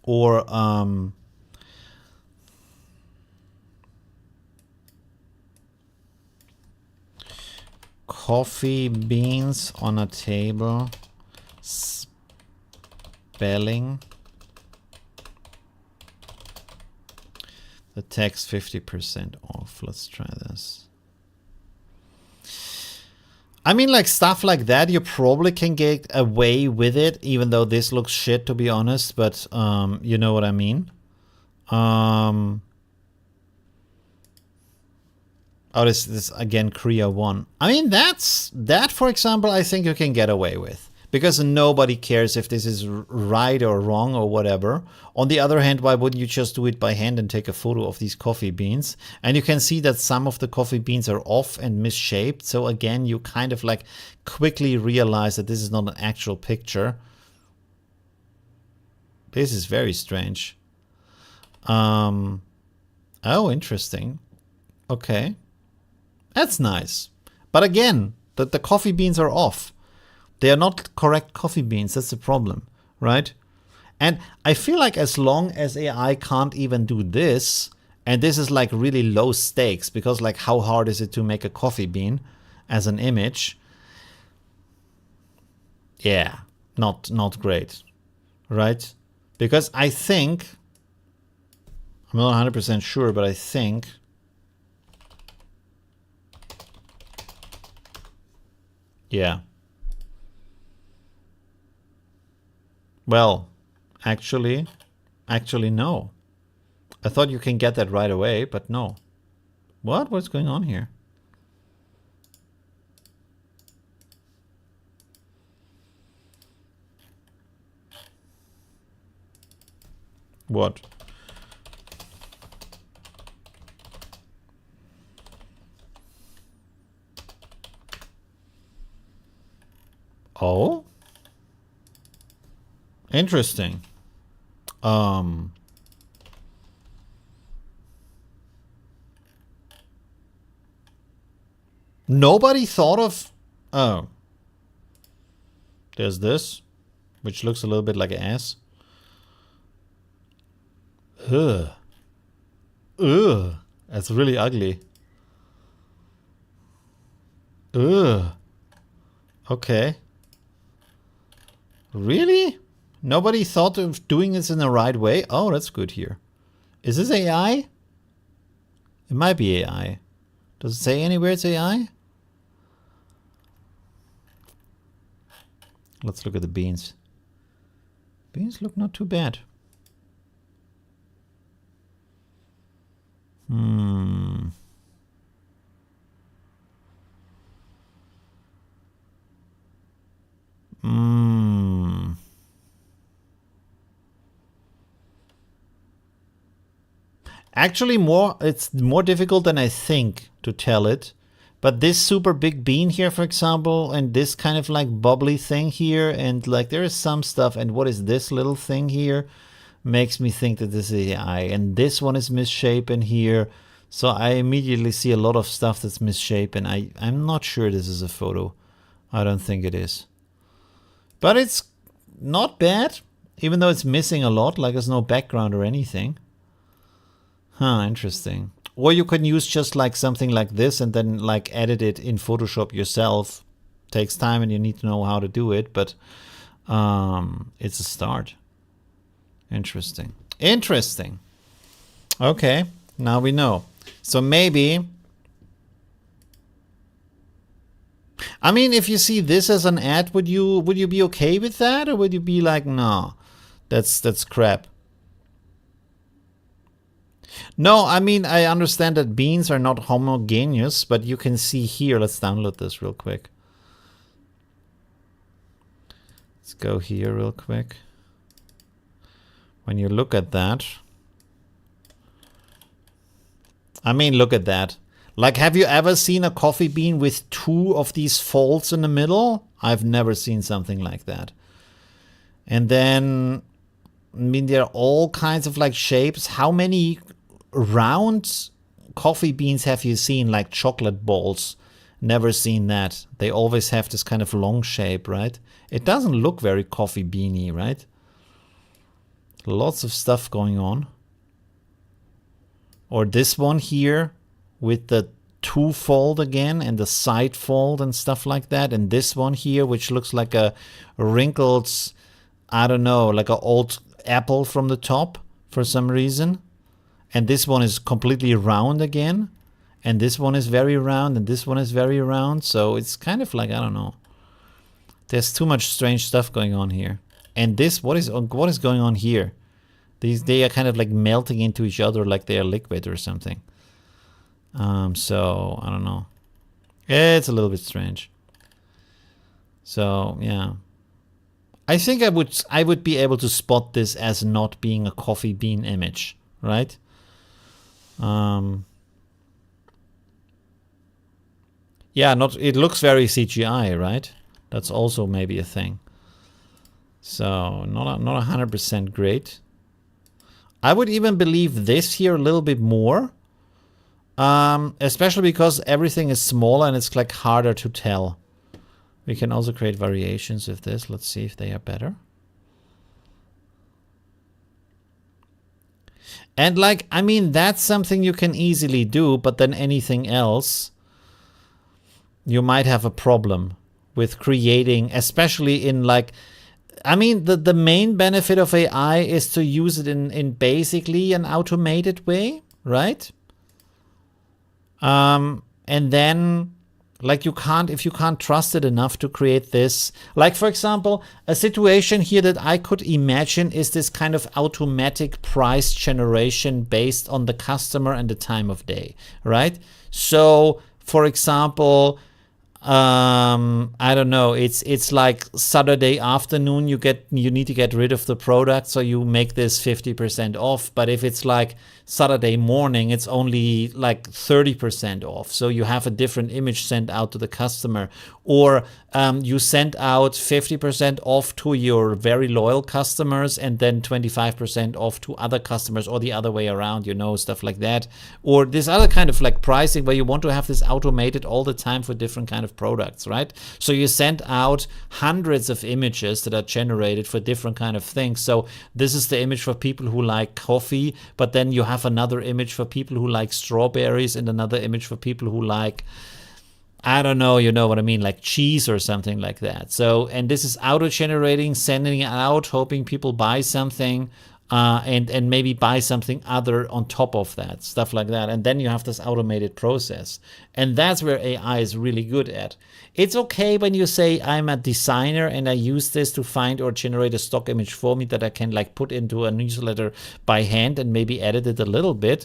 Or coffee beans on a table. Spelling. The text 50% off. Let's try this. I mean, like stuff like that, you probably can get away with it, even though this looks shit, to be honest. But you know what I mean. Oh, this again, Korea 1. I mean, that, for example, I think you can get away with. Because nobody cares if this is right or wrong or whatever. On the other hand, why wouldn't you just do it by hand and take a photo of these coffee beans? And you can see that some of the coffee beans are off and misshaped. So again, you kind of like quickly realize that this is not an actual picture. This is very strange. Oh, interesting. Okay. That's nice. But again, the coffee beans are off. They are not correct coffee beans. That's the problem, right? And I feel like as long as AI can't even do this, and this is like really low stakes, because like how hard is it to make a coffee bean as an image? Yeah, not great, right? Because I think, I'm not 100% sure, but I think, yeah. Well, actually no. I thought you can get that right away, but no. What? What's going on here? What? Oh? Interesting. Nobody thought of... Oh. There's this, which looks a little bit like an ass. Ugh. Ugh. That's really ugly. Ugh. Okay. Really? Nobody thought of doing this in the right way? Oh, that's good here. Is this AI? It might be AI. Does it say anywhere it's AI? Let's look at the beans. Beans look not too bad. Actually, it's more difficult than I think to tell it. But this super big bean here, for example, and this kind of like bubbly thing here, and like there is some stuff, and what is this little thing here, makes me think that this is AI. And this one is misshapen here. So I immediately see a lot of stuff that's misshapen. I'm not sure this is a photo. I don't think it is. But it's not bad, even though it's missing a lot, like there's no background or anything. Huh, interesting. Or you can use just like something like this and then like edit it in Photoshop yourself. Takes time and you need to know how to do it, but it's a start. Interesting. Interesting. Okay, now we know. So maybe... I mean, if you see this as an ad, would you be okay with that? Or would you be like, no, that's crap? No, I mean, I understand that beans are not homogeneous, but you can see here, let's download this real quick. Let's go here real quick. When you look at that, I mean, look at that. Like, have you ever seen a coffee bean with two of these folds in the middle? I've never seen something like that. And then, I mean, there are all kinds of like shapes. How many round coffee beans have you seen, like chocolate balls? Never seen that. They always have this kind of long shape, right? It doesn't look very coffee beany, right? Lots of stuff going on. Or this one here with the two-fold again, and the side fold and stuff like that. And this one here, which looks like a wrinkled, I don't know, like an old apple from the top for some reason. And this one is completely round again. And this one is very round, and this one is very round. So it's kind of like, I don't know. There's too much strange stuff going on here. And this, what is going on here? They are kind of like melting into each other like they are liquid or something. So I don't know. It's a little bit strange. So yeah, I think I would be able to spot this as not being a coffee bean image, right? Yeah, it looks very CGI, right? That's also maybe a thing. So not 100% great. I would even believe this here a little bit more. Especially because everything is smaller and it's like harder to tell. We can also create variations with this. Let's see if they are better. And like, I mean, that's something you can easily do, but then anything else, you might have a problem with creating, especially in like, I mean, the main benefit of AI is to use it in basically an automated way, right? And then like if you can't trust it enough to create this, like for example, a situation here that I could imagine is this kind of automatic price generation based on the customer and the time of day, right? So for example, I don't know, it's like Saturday afternoon, you need to get rid of the product, so you make this 50% off. But if it's like Saturday morning, it's only like 30% off, so you have a different image sent out to the customer. Or you send out 50% off to your very loyal customers and then 25% off to other customers, or the other way around, you know, stuff like that. Or this other kind of like pricing where you want to have this automated all the time for different kind of products, right? So you send out hundreds of images that are generated for different kind of things. So this is the image for people who like coffee, but then you have another image for people who like strawberries and another image for people who like, I don't know, you know what I mean, like cheese or something like that. So, and this is auto-generating, sending it out, hoping people buy something, and maybe buy something other on top of that, stuff like that. And then you have this automated process. And that's where AI is really good at. It's okay when you say, I'm a designer and I use this to find or generate a stock image for me that I can like put into a newsletter by hand and maybe edit it a little bit.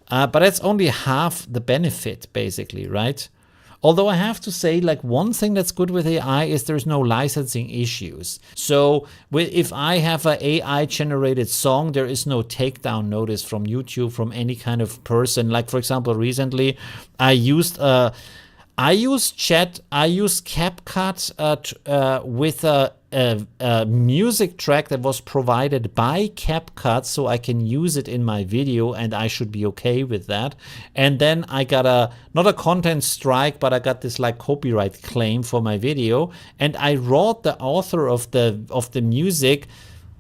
But that's only half the benefit, basically, right? Although I have to say, like, one thing that's good with AI is there's no licensing issues. So if I have an AI generated song, there is no takedown notice from YouTube, from any kind of person. Like, for example, recently I used CapCut with a music track that was provided by CapCut, so I can use it in my video, and I should be okay with that. And then I got not a content strike, but I got this like copyright claim for my video, and I wrote the author of the music,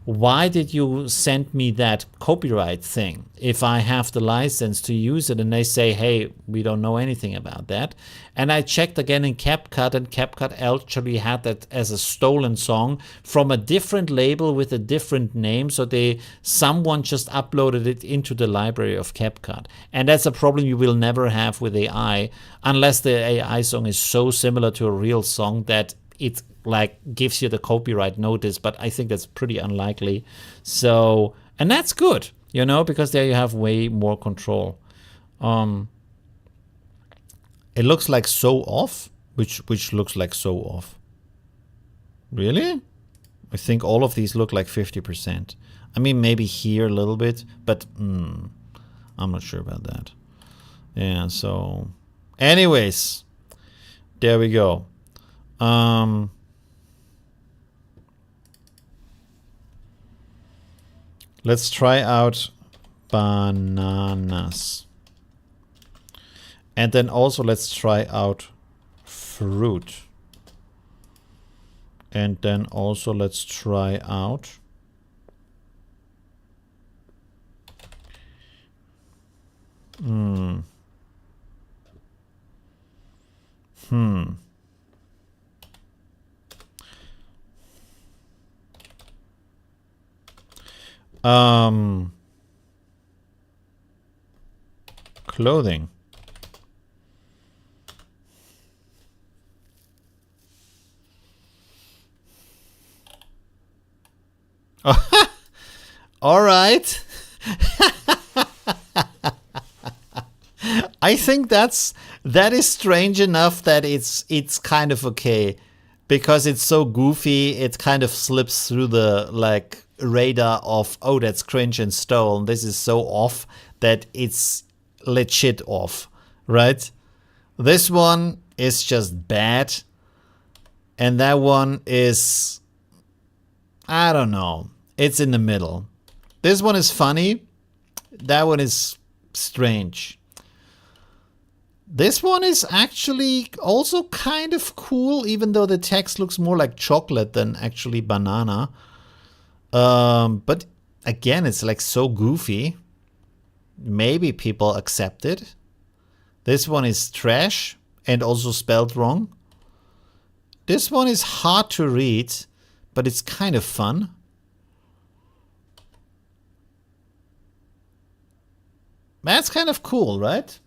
why did you send me that copyright thing if I have the license to use it? And they say, hey, we don't know anything about that. And I checked again in CapCut, and CapCut actually had that as a stolen song from a different label with a different name. So someone just uploaded it into the library of CapCut. And that's a problem you will never have with AI, unless the AI song is so similar to a real song that it like gives you the copyright notice, but I think that's pretty unlikely. So, and that's good, you know, because there you have way more control. It looks like so off, which looks like so off. Really? I think all of these look like 50%. I mean, maybe here a little bit, but I'm not sure about that. Yeah, so anyways, there we go. Let's try out bananas. And then also let's try out fruit. And then also let's try out Clothing. All right. I think that is strange enough that it's kind of okay, because it's so goofy. It kind of slips through the like radar of, oh, that's cringe and stolen. This is so off that it's legit off, right? This one is just bad, and that one is, I don't know. It's in the middle. This one is funny. That one is strange. This one is actually also kind of cool, even though the text looks more like chocolate than actually banana. But again, it's like so goofy. Maybe people accept it. This one is trash and also spelled wrong. This one is hard to read, but it's kind of fun. That's kind of cool, right?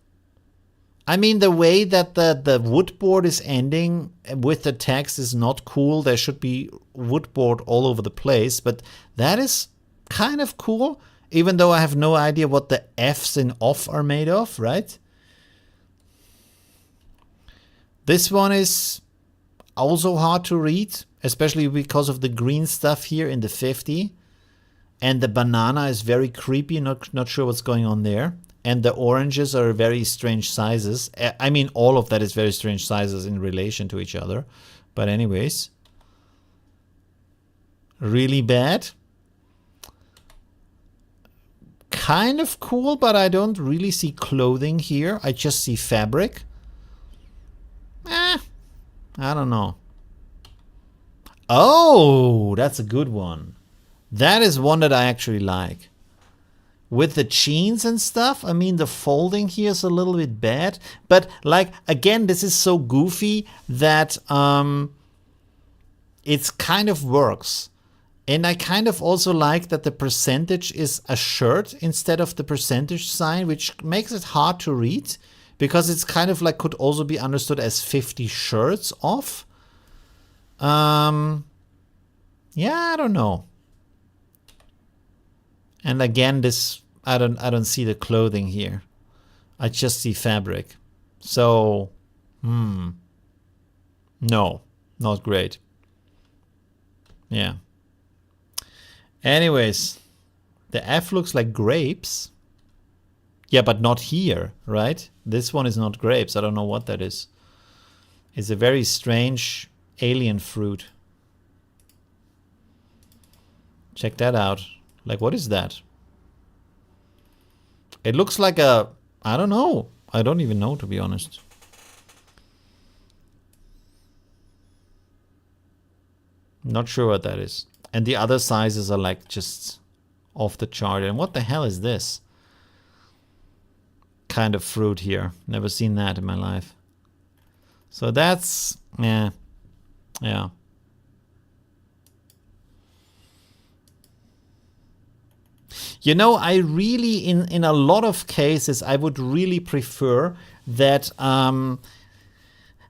I mean, the way that the wood board is ending with the text is not cool. There should be wood board all over the place, but that is kind of cool, even though I have no idea what the F's in off are made of, right? This one is also hard to read, especially because of the green stuff here in the 50. And the banana is very creepy, not sure what's going on there. And the oranges are very strange sizes. I mean, all of that is very strange sizes in relation to each other. But anyways, really bad. Kind of cool, but I don't really see clothing here. I just see fabric. I don't know. Oh, that's a good one. That is one that I actually like. With the jeans and stuff, I mean, the folding here is a little bit bad. But, like, again, this is so goofy that it's kind of works. And I kind of also like that the percentage is a shirt instead of the percentage sign, which makes it hard to read. Because it's kind of like could also be understood as 50 shirts off. Yeah, I don't know. And again, this I don't see the clothing here. I just see fabric. So, no, not great. Yeah. Anyways, the F looks like grapes. Yeah, but not here, right? This one is not grapes. I don't know what that is. It's a very strange alien fruit. Check that out. Like, what is that? It looks like a... I don't know. I don't even know, to be honest. Not sure what that is. And the other sizes are like just off the chart. And what the hell is this kind of fruit here? Never seen that in my life. So that's... yeah. You know, I really, in a lot of cases, I would really prefer that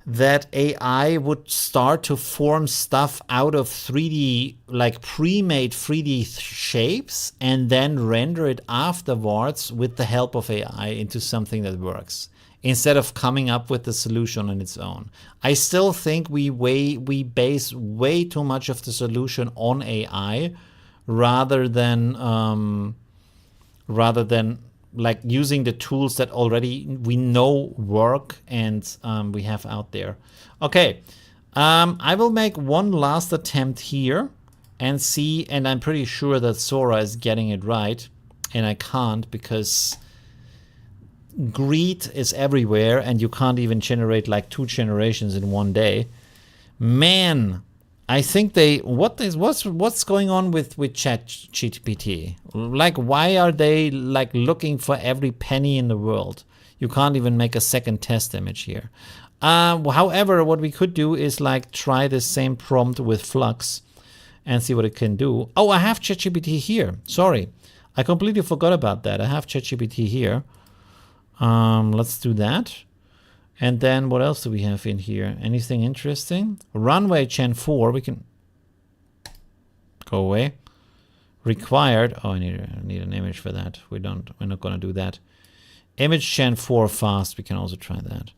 that AI would start to form stuff out of 3D, like pre-made 3D shapes, and then render it afterwards with the help of AI into something that works, instead of coming up with the solution on its own. I still think we base way too much of the solution on AI rather than like using the tools that already we know work and we have out there. Okay, I will make one last attempt here and see, and I'm pretty sure that Sora is getting it right, and I can't because greed is everywhere and you can't even generate like 2 generations in one day. Man, I think what's going on with ChatGPT? Like, why are they like looking for every penny in the world? You can't even make a second test image here. However, what we could do is like try the same prompt with Flux and see what it can do. Oh, I have ChatGPT here. Sorry, I completely forgot about that. I have ChatGPT here. Let's do that. And then what else do we have in here? Anything interesting? Runway Gen 4. We can go away. Required. Oh, I need an image for that. We're not gonna do that. Image Gen 4 fast. We can also try that.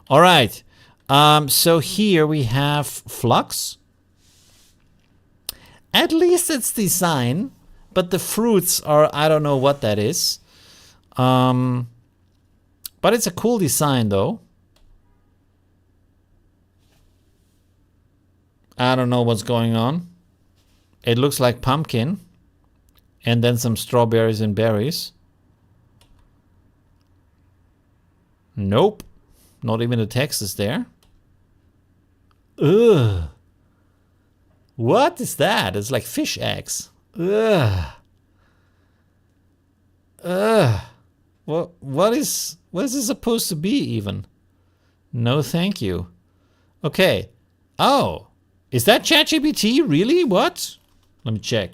All right. So here we have Flux. At least it's design, but the fruits are, I don't know what that is. But it's a cool design though. I don't know what's going on. It looks like pumpkin. And then some strawberries and berries. Nope. Not even the text is there. Ugh. What is that? It's like fish eggs. Ugh. Ugh. What is this supposed to be even? No, thank you. Okay. Oh, is that ChatGPT? Really? What? Let me check.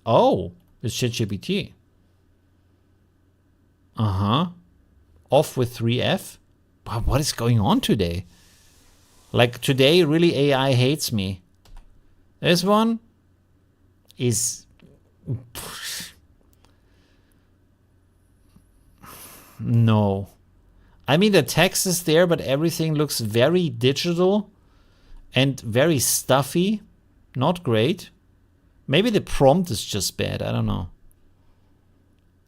Oh, it's ChatGPT. Off with 3F. Wow, what is going on today? Like today, really AI hates me. This one is... No. I mean, the text is there, but everything looks very digital and very stuffy. Not great. Maybe the prompt is just bad. I don't know.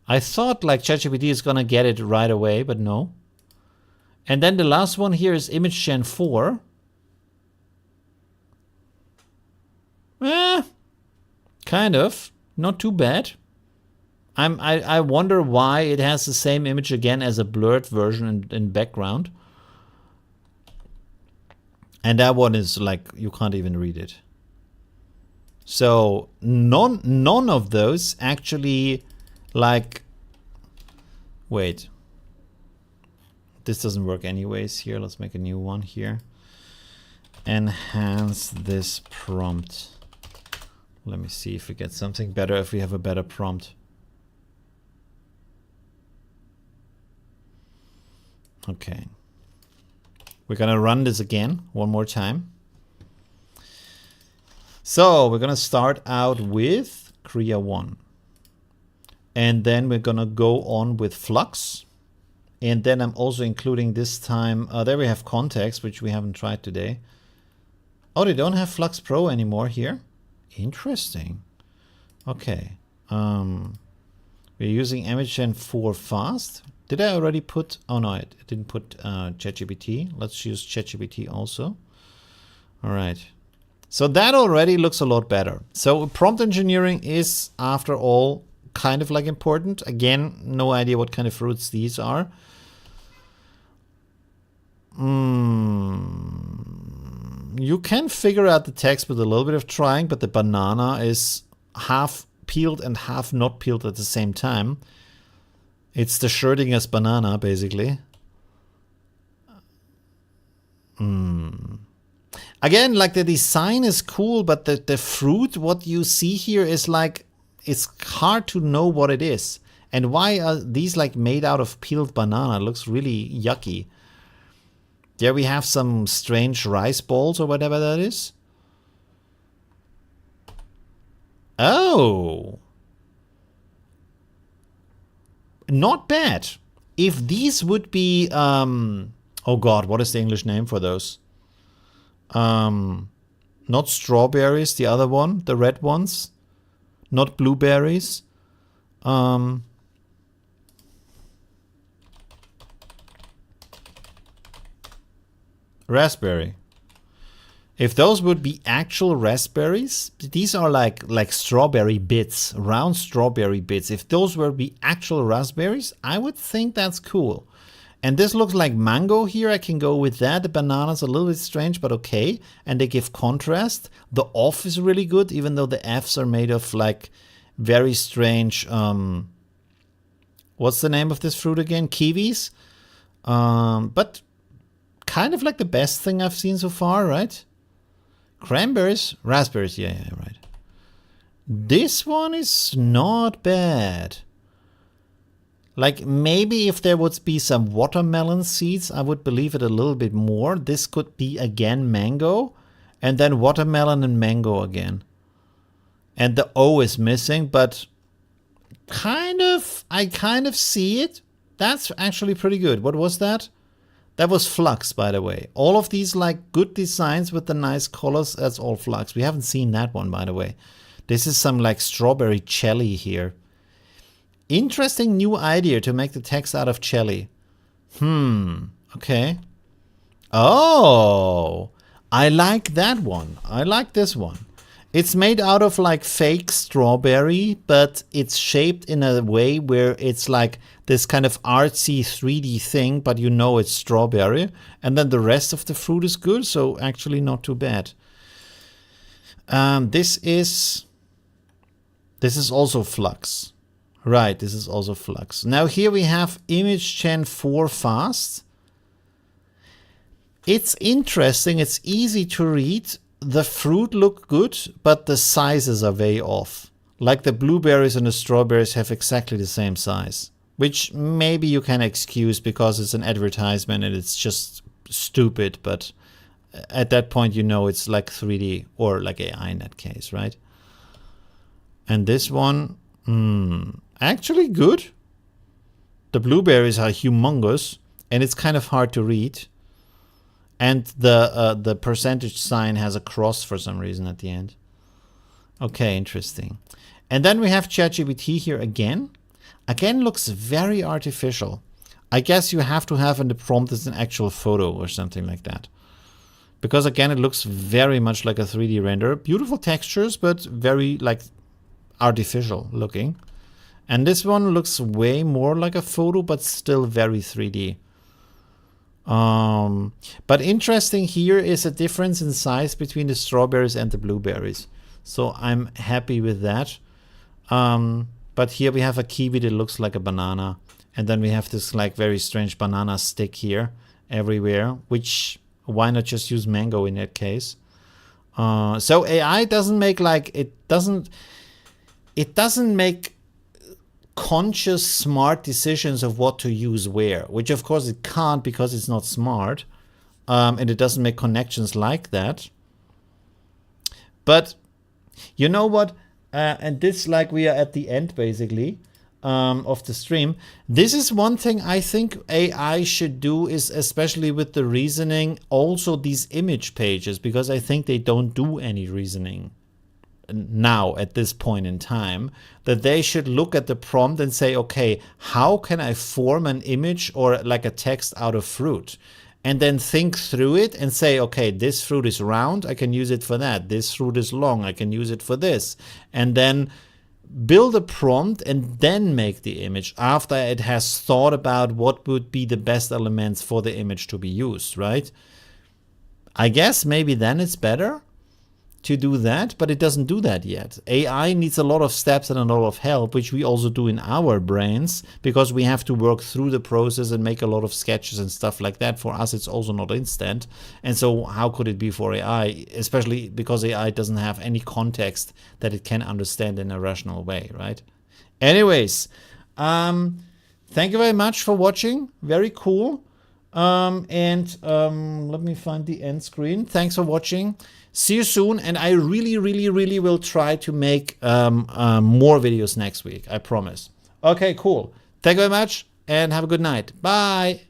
I thought like ChatGPT is gonna get it right away, but no. And then the last one here is Image Gen 4. Kind of. Not too bad. I wonder why it has the same image again as a blurred version in background. And that one is like, you can't even read it. So none of those actually like, wait. This doesn't work anyways here. Let's make a new one here. Enhance this prompt. Let me see if we get something better, if we have a better prompt. Okay. We're gonna run this again one more time. So we're gonna start out with Kriya 1. And then we're gonna go on with Flux. And then I'm also including this time, there we have context, which we haven't tried today. Oh, they don't have Flux Pro anymore here? Interesting. Okay. We're using Image Gen 4 fast. Did I already put, oh no, I didn't put ChatGPT. Let's use ChatGPT also. All right. So that already looks a lot better. So prompt engineering is, after all, kind of like important. Again, no idea what kind of fruits these are. You can figure out the text with a little bit of trying, but the banana is half peeled and half not peeled at the same time. It's the Schrödinger's banana, basically. Again, like the design is cool, but the fruit, what you see here is like, it's hard to know what it is. And why are these like made out of peeled banana? It looks really yucky. There we have some strange rice balls or whatever that is. Oh. Not bad. If these would be, oh God, what is the English name for those? Not strawberries, the other one, the red ones. Not blueberries. Raspberry. If those would be actual raspberries, these are like strawberry bits, round strawberry bits. If those were be actual raspberries, I would think that's cool. And this looks like mango here. I can go with that. The banana's a little bit strange, but okay. And they give contrast. The off is really good, even though the F's are made of like very strange, what's the name of this fruit again? Kiwis. But kind of like the best thing I've seen so far, right? Cranberries, raspberries, yeah, right. This one is not bad. Like, maybe if there would be some watermelon seeds, I would believe it a little bit more. This could be, again, mango, and then watermelon and mango again. And the O is missing, but I kind of see it. That's actually pretty good. What was that? That was Flux, by the way. All of these, like, good designs with the nice colors, that's all Flux. We haven't seen that one, by the way. This is some, like, strawberry jelly here. Interesting new idea to make the text out of jelly. Okay. Oh, I like that one. I like this one. It's made out of like fake strawberry, but it's shaped in a way where it's like this kind of artsy 3D thing, but you know it's strawberry. And then the rest of the fruit is good, so actually not too bad. This is also Flux. Right, this is also Flux. Now here we have Image Gen 4 Fast. It's interesting, it's easy to read. The fruit look good, but the sizes are way off. Like the blueberries and the strawberries have exactly the same size. Which maybe you can excuse because it's an advertisement and it's just stupid, but at that point you know it's like 3D or like AI in that case, right? And this one, actually good. The blueberries are humongous and it's kind of hard to read. And the percentage sign has a cross for some reason at the end. Okay, interesting. And then we have ChatGPT here again. Again, looks very artificial. I guess you have to have in the prompt as an actual photo or something like that. Because again, it looks very much like a 3D render. Beautiful textures, but very like artificial looking. And this one looks way more like a photo, but still very 3D. But interesting here is a difference in size between the strawberries and the blueberries. So I'm happy with that. But here we have a kiwi that looks like a banana. And then we have this like very strange banana stick here everywhere, which why not just use mango in that case? So AI doesn't make like, it doesn't make conscious smart decisions of what to use where, which of course it can't because it's not smart, and it doesn't make connections like that. But you know what, and this, like, we are at the end basically of the stream. This is one thing I think AI should do, is especially with the reasoning, also these image pages, because I think they don't do any reasoning now at this point in time, that they should look at the prompt and say, okay, how can I form an image or like a text out of fruit? And then think through it and say, okay, this fruit is round, I can use it for that. This fruit is long, I can use it for this. And then build a prompt and then make the image after it has thought about what would be the best elements for the image to be used, right? I guess maybe then it's better to do that, but it doesn't do that yet. AI needs a lot of steps and a lot of help, which we also do in our brains, because we have to work through the process and make a lot of sketches and stuff like that. For us, it's also not instant. And so how could it be for AI, especially because AI doesn't have any context that it can understand in a rational way, right? Anyways, thank you very much for watching. Very cool. Let me find the end screen. Thanks for watching. See you soon, and I really will try to make more videos next week. I promise. Okay, cool. Thank you very much, and have a good night. Bye.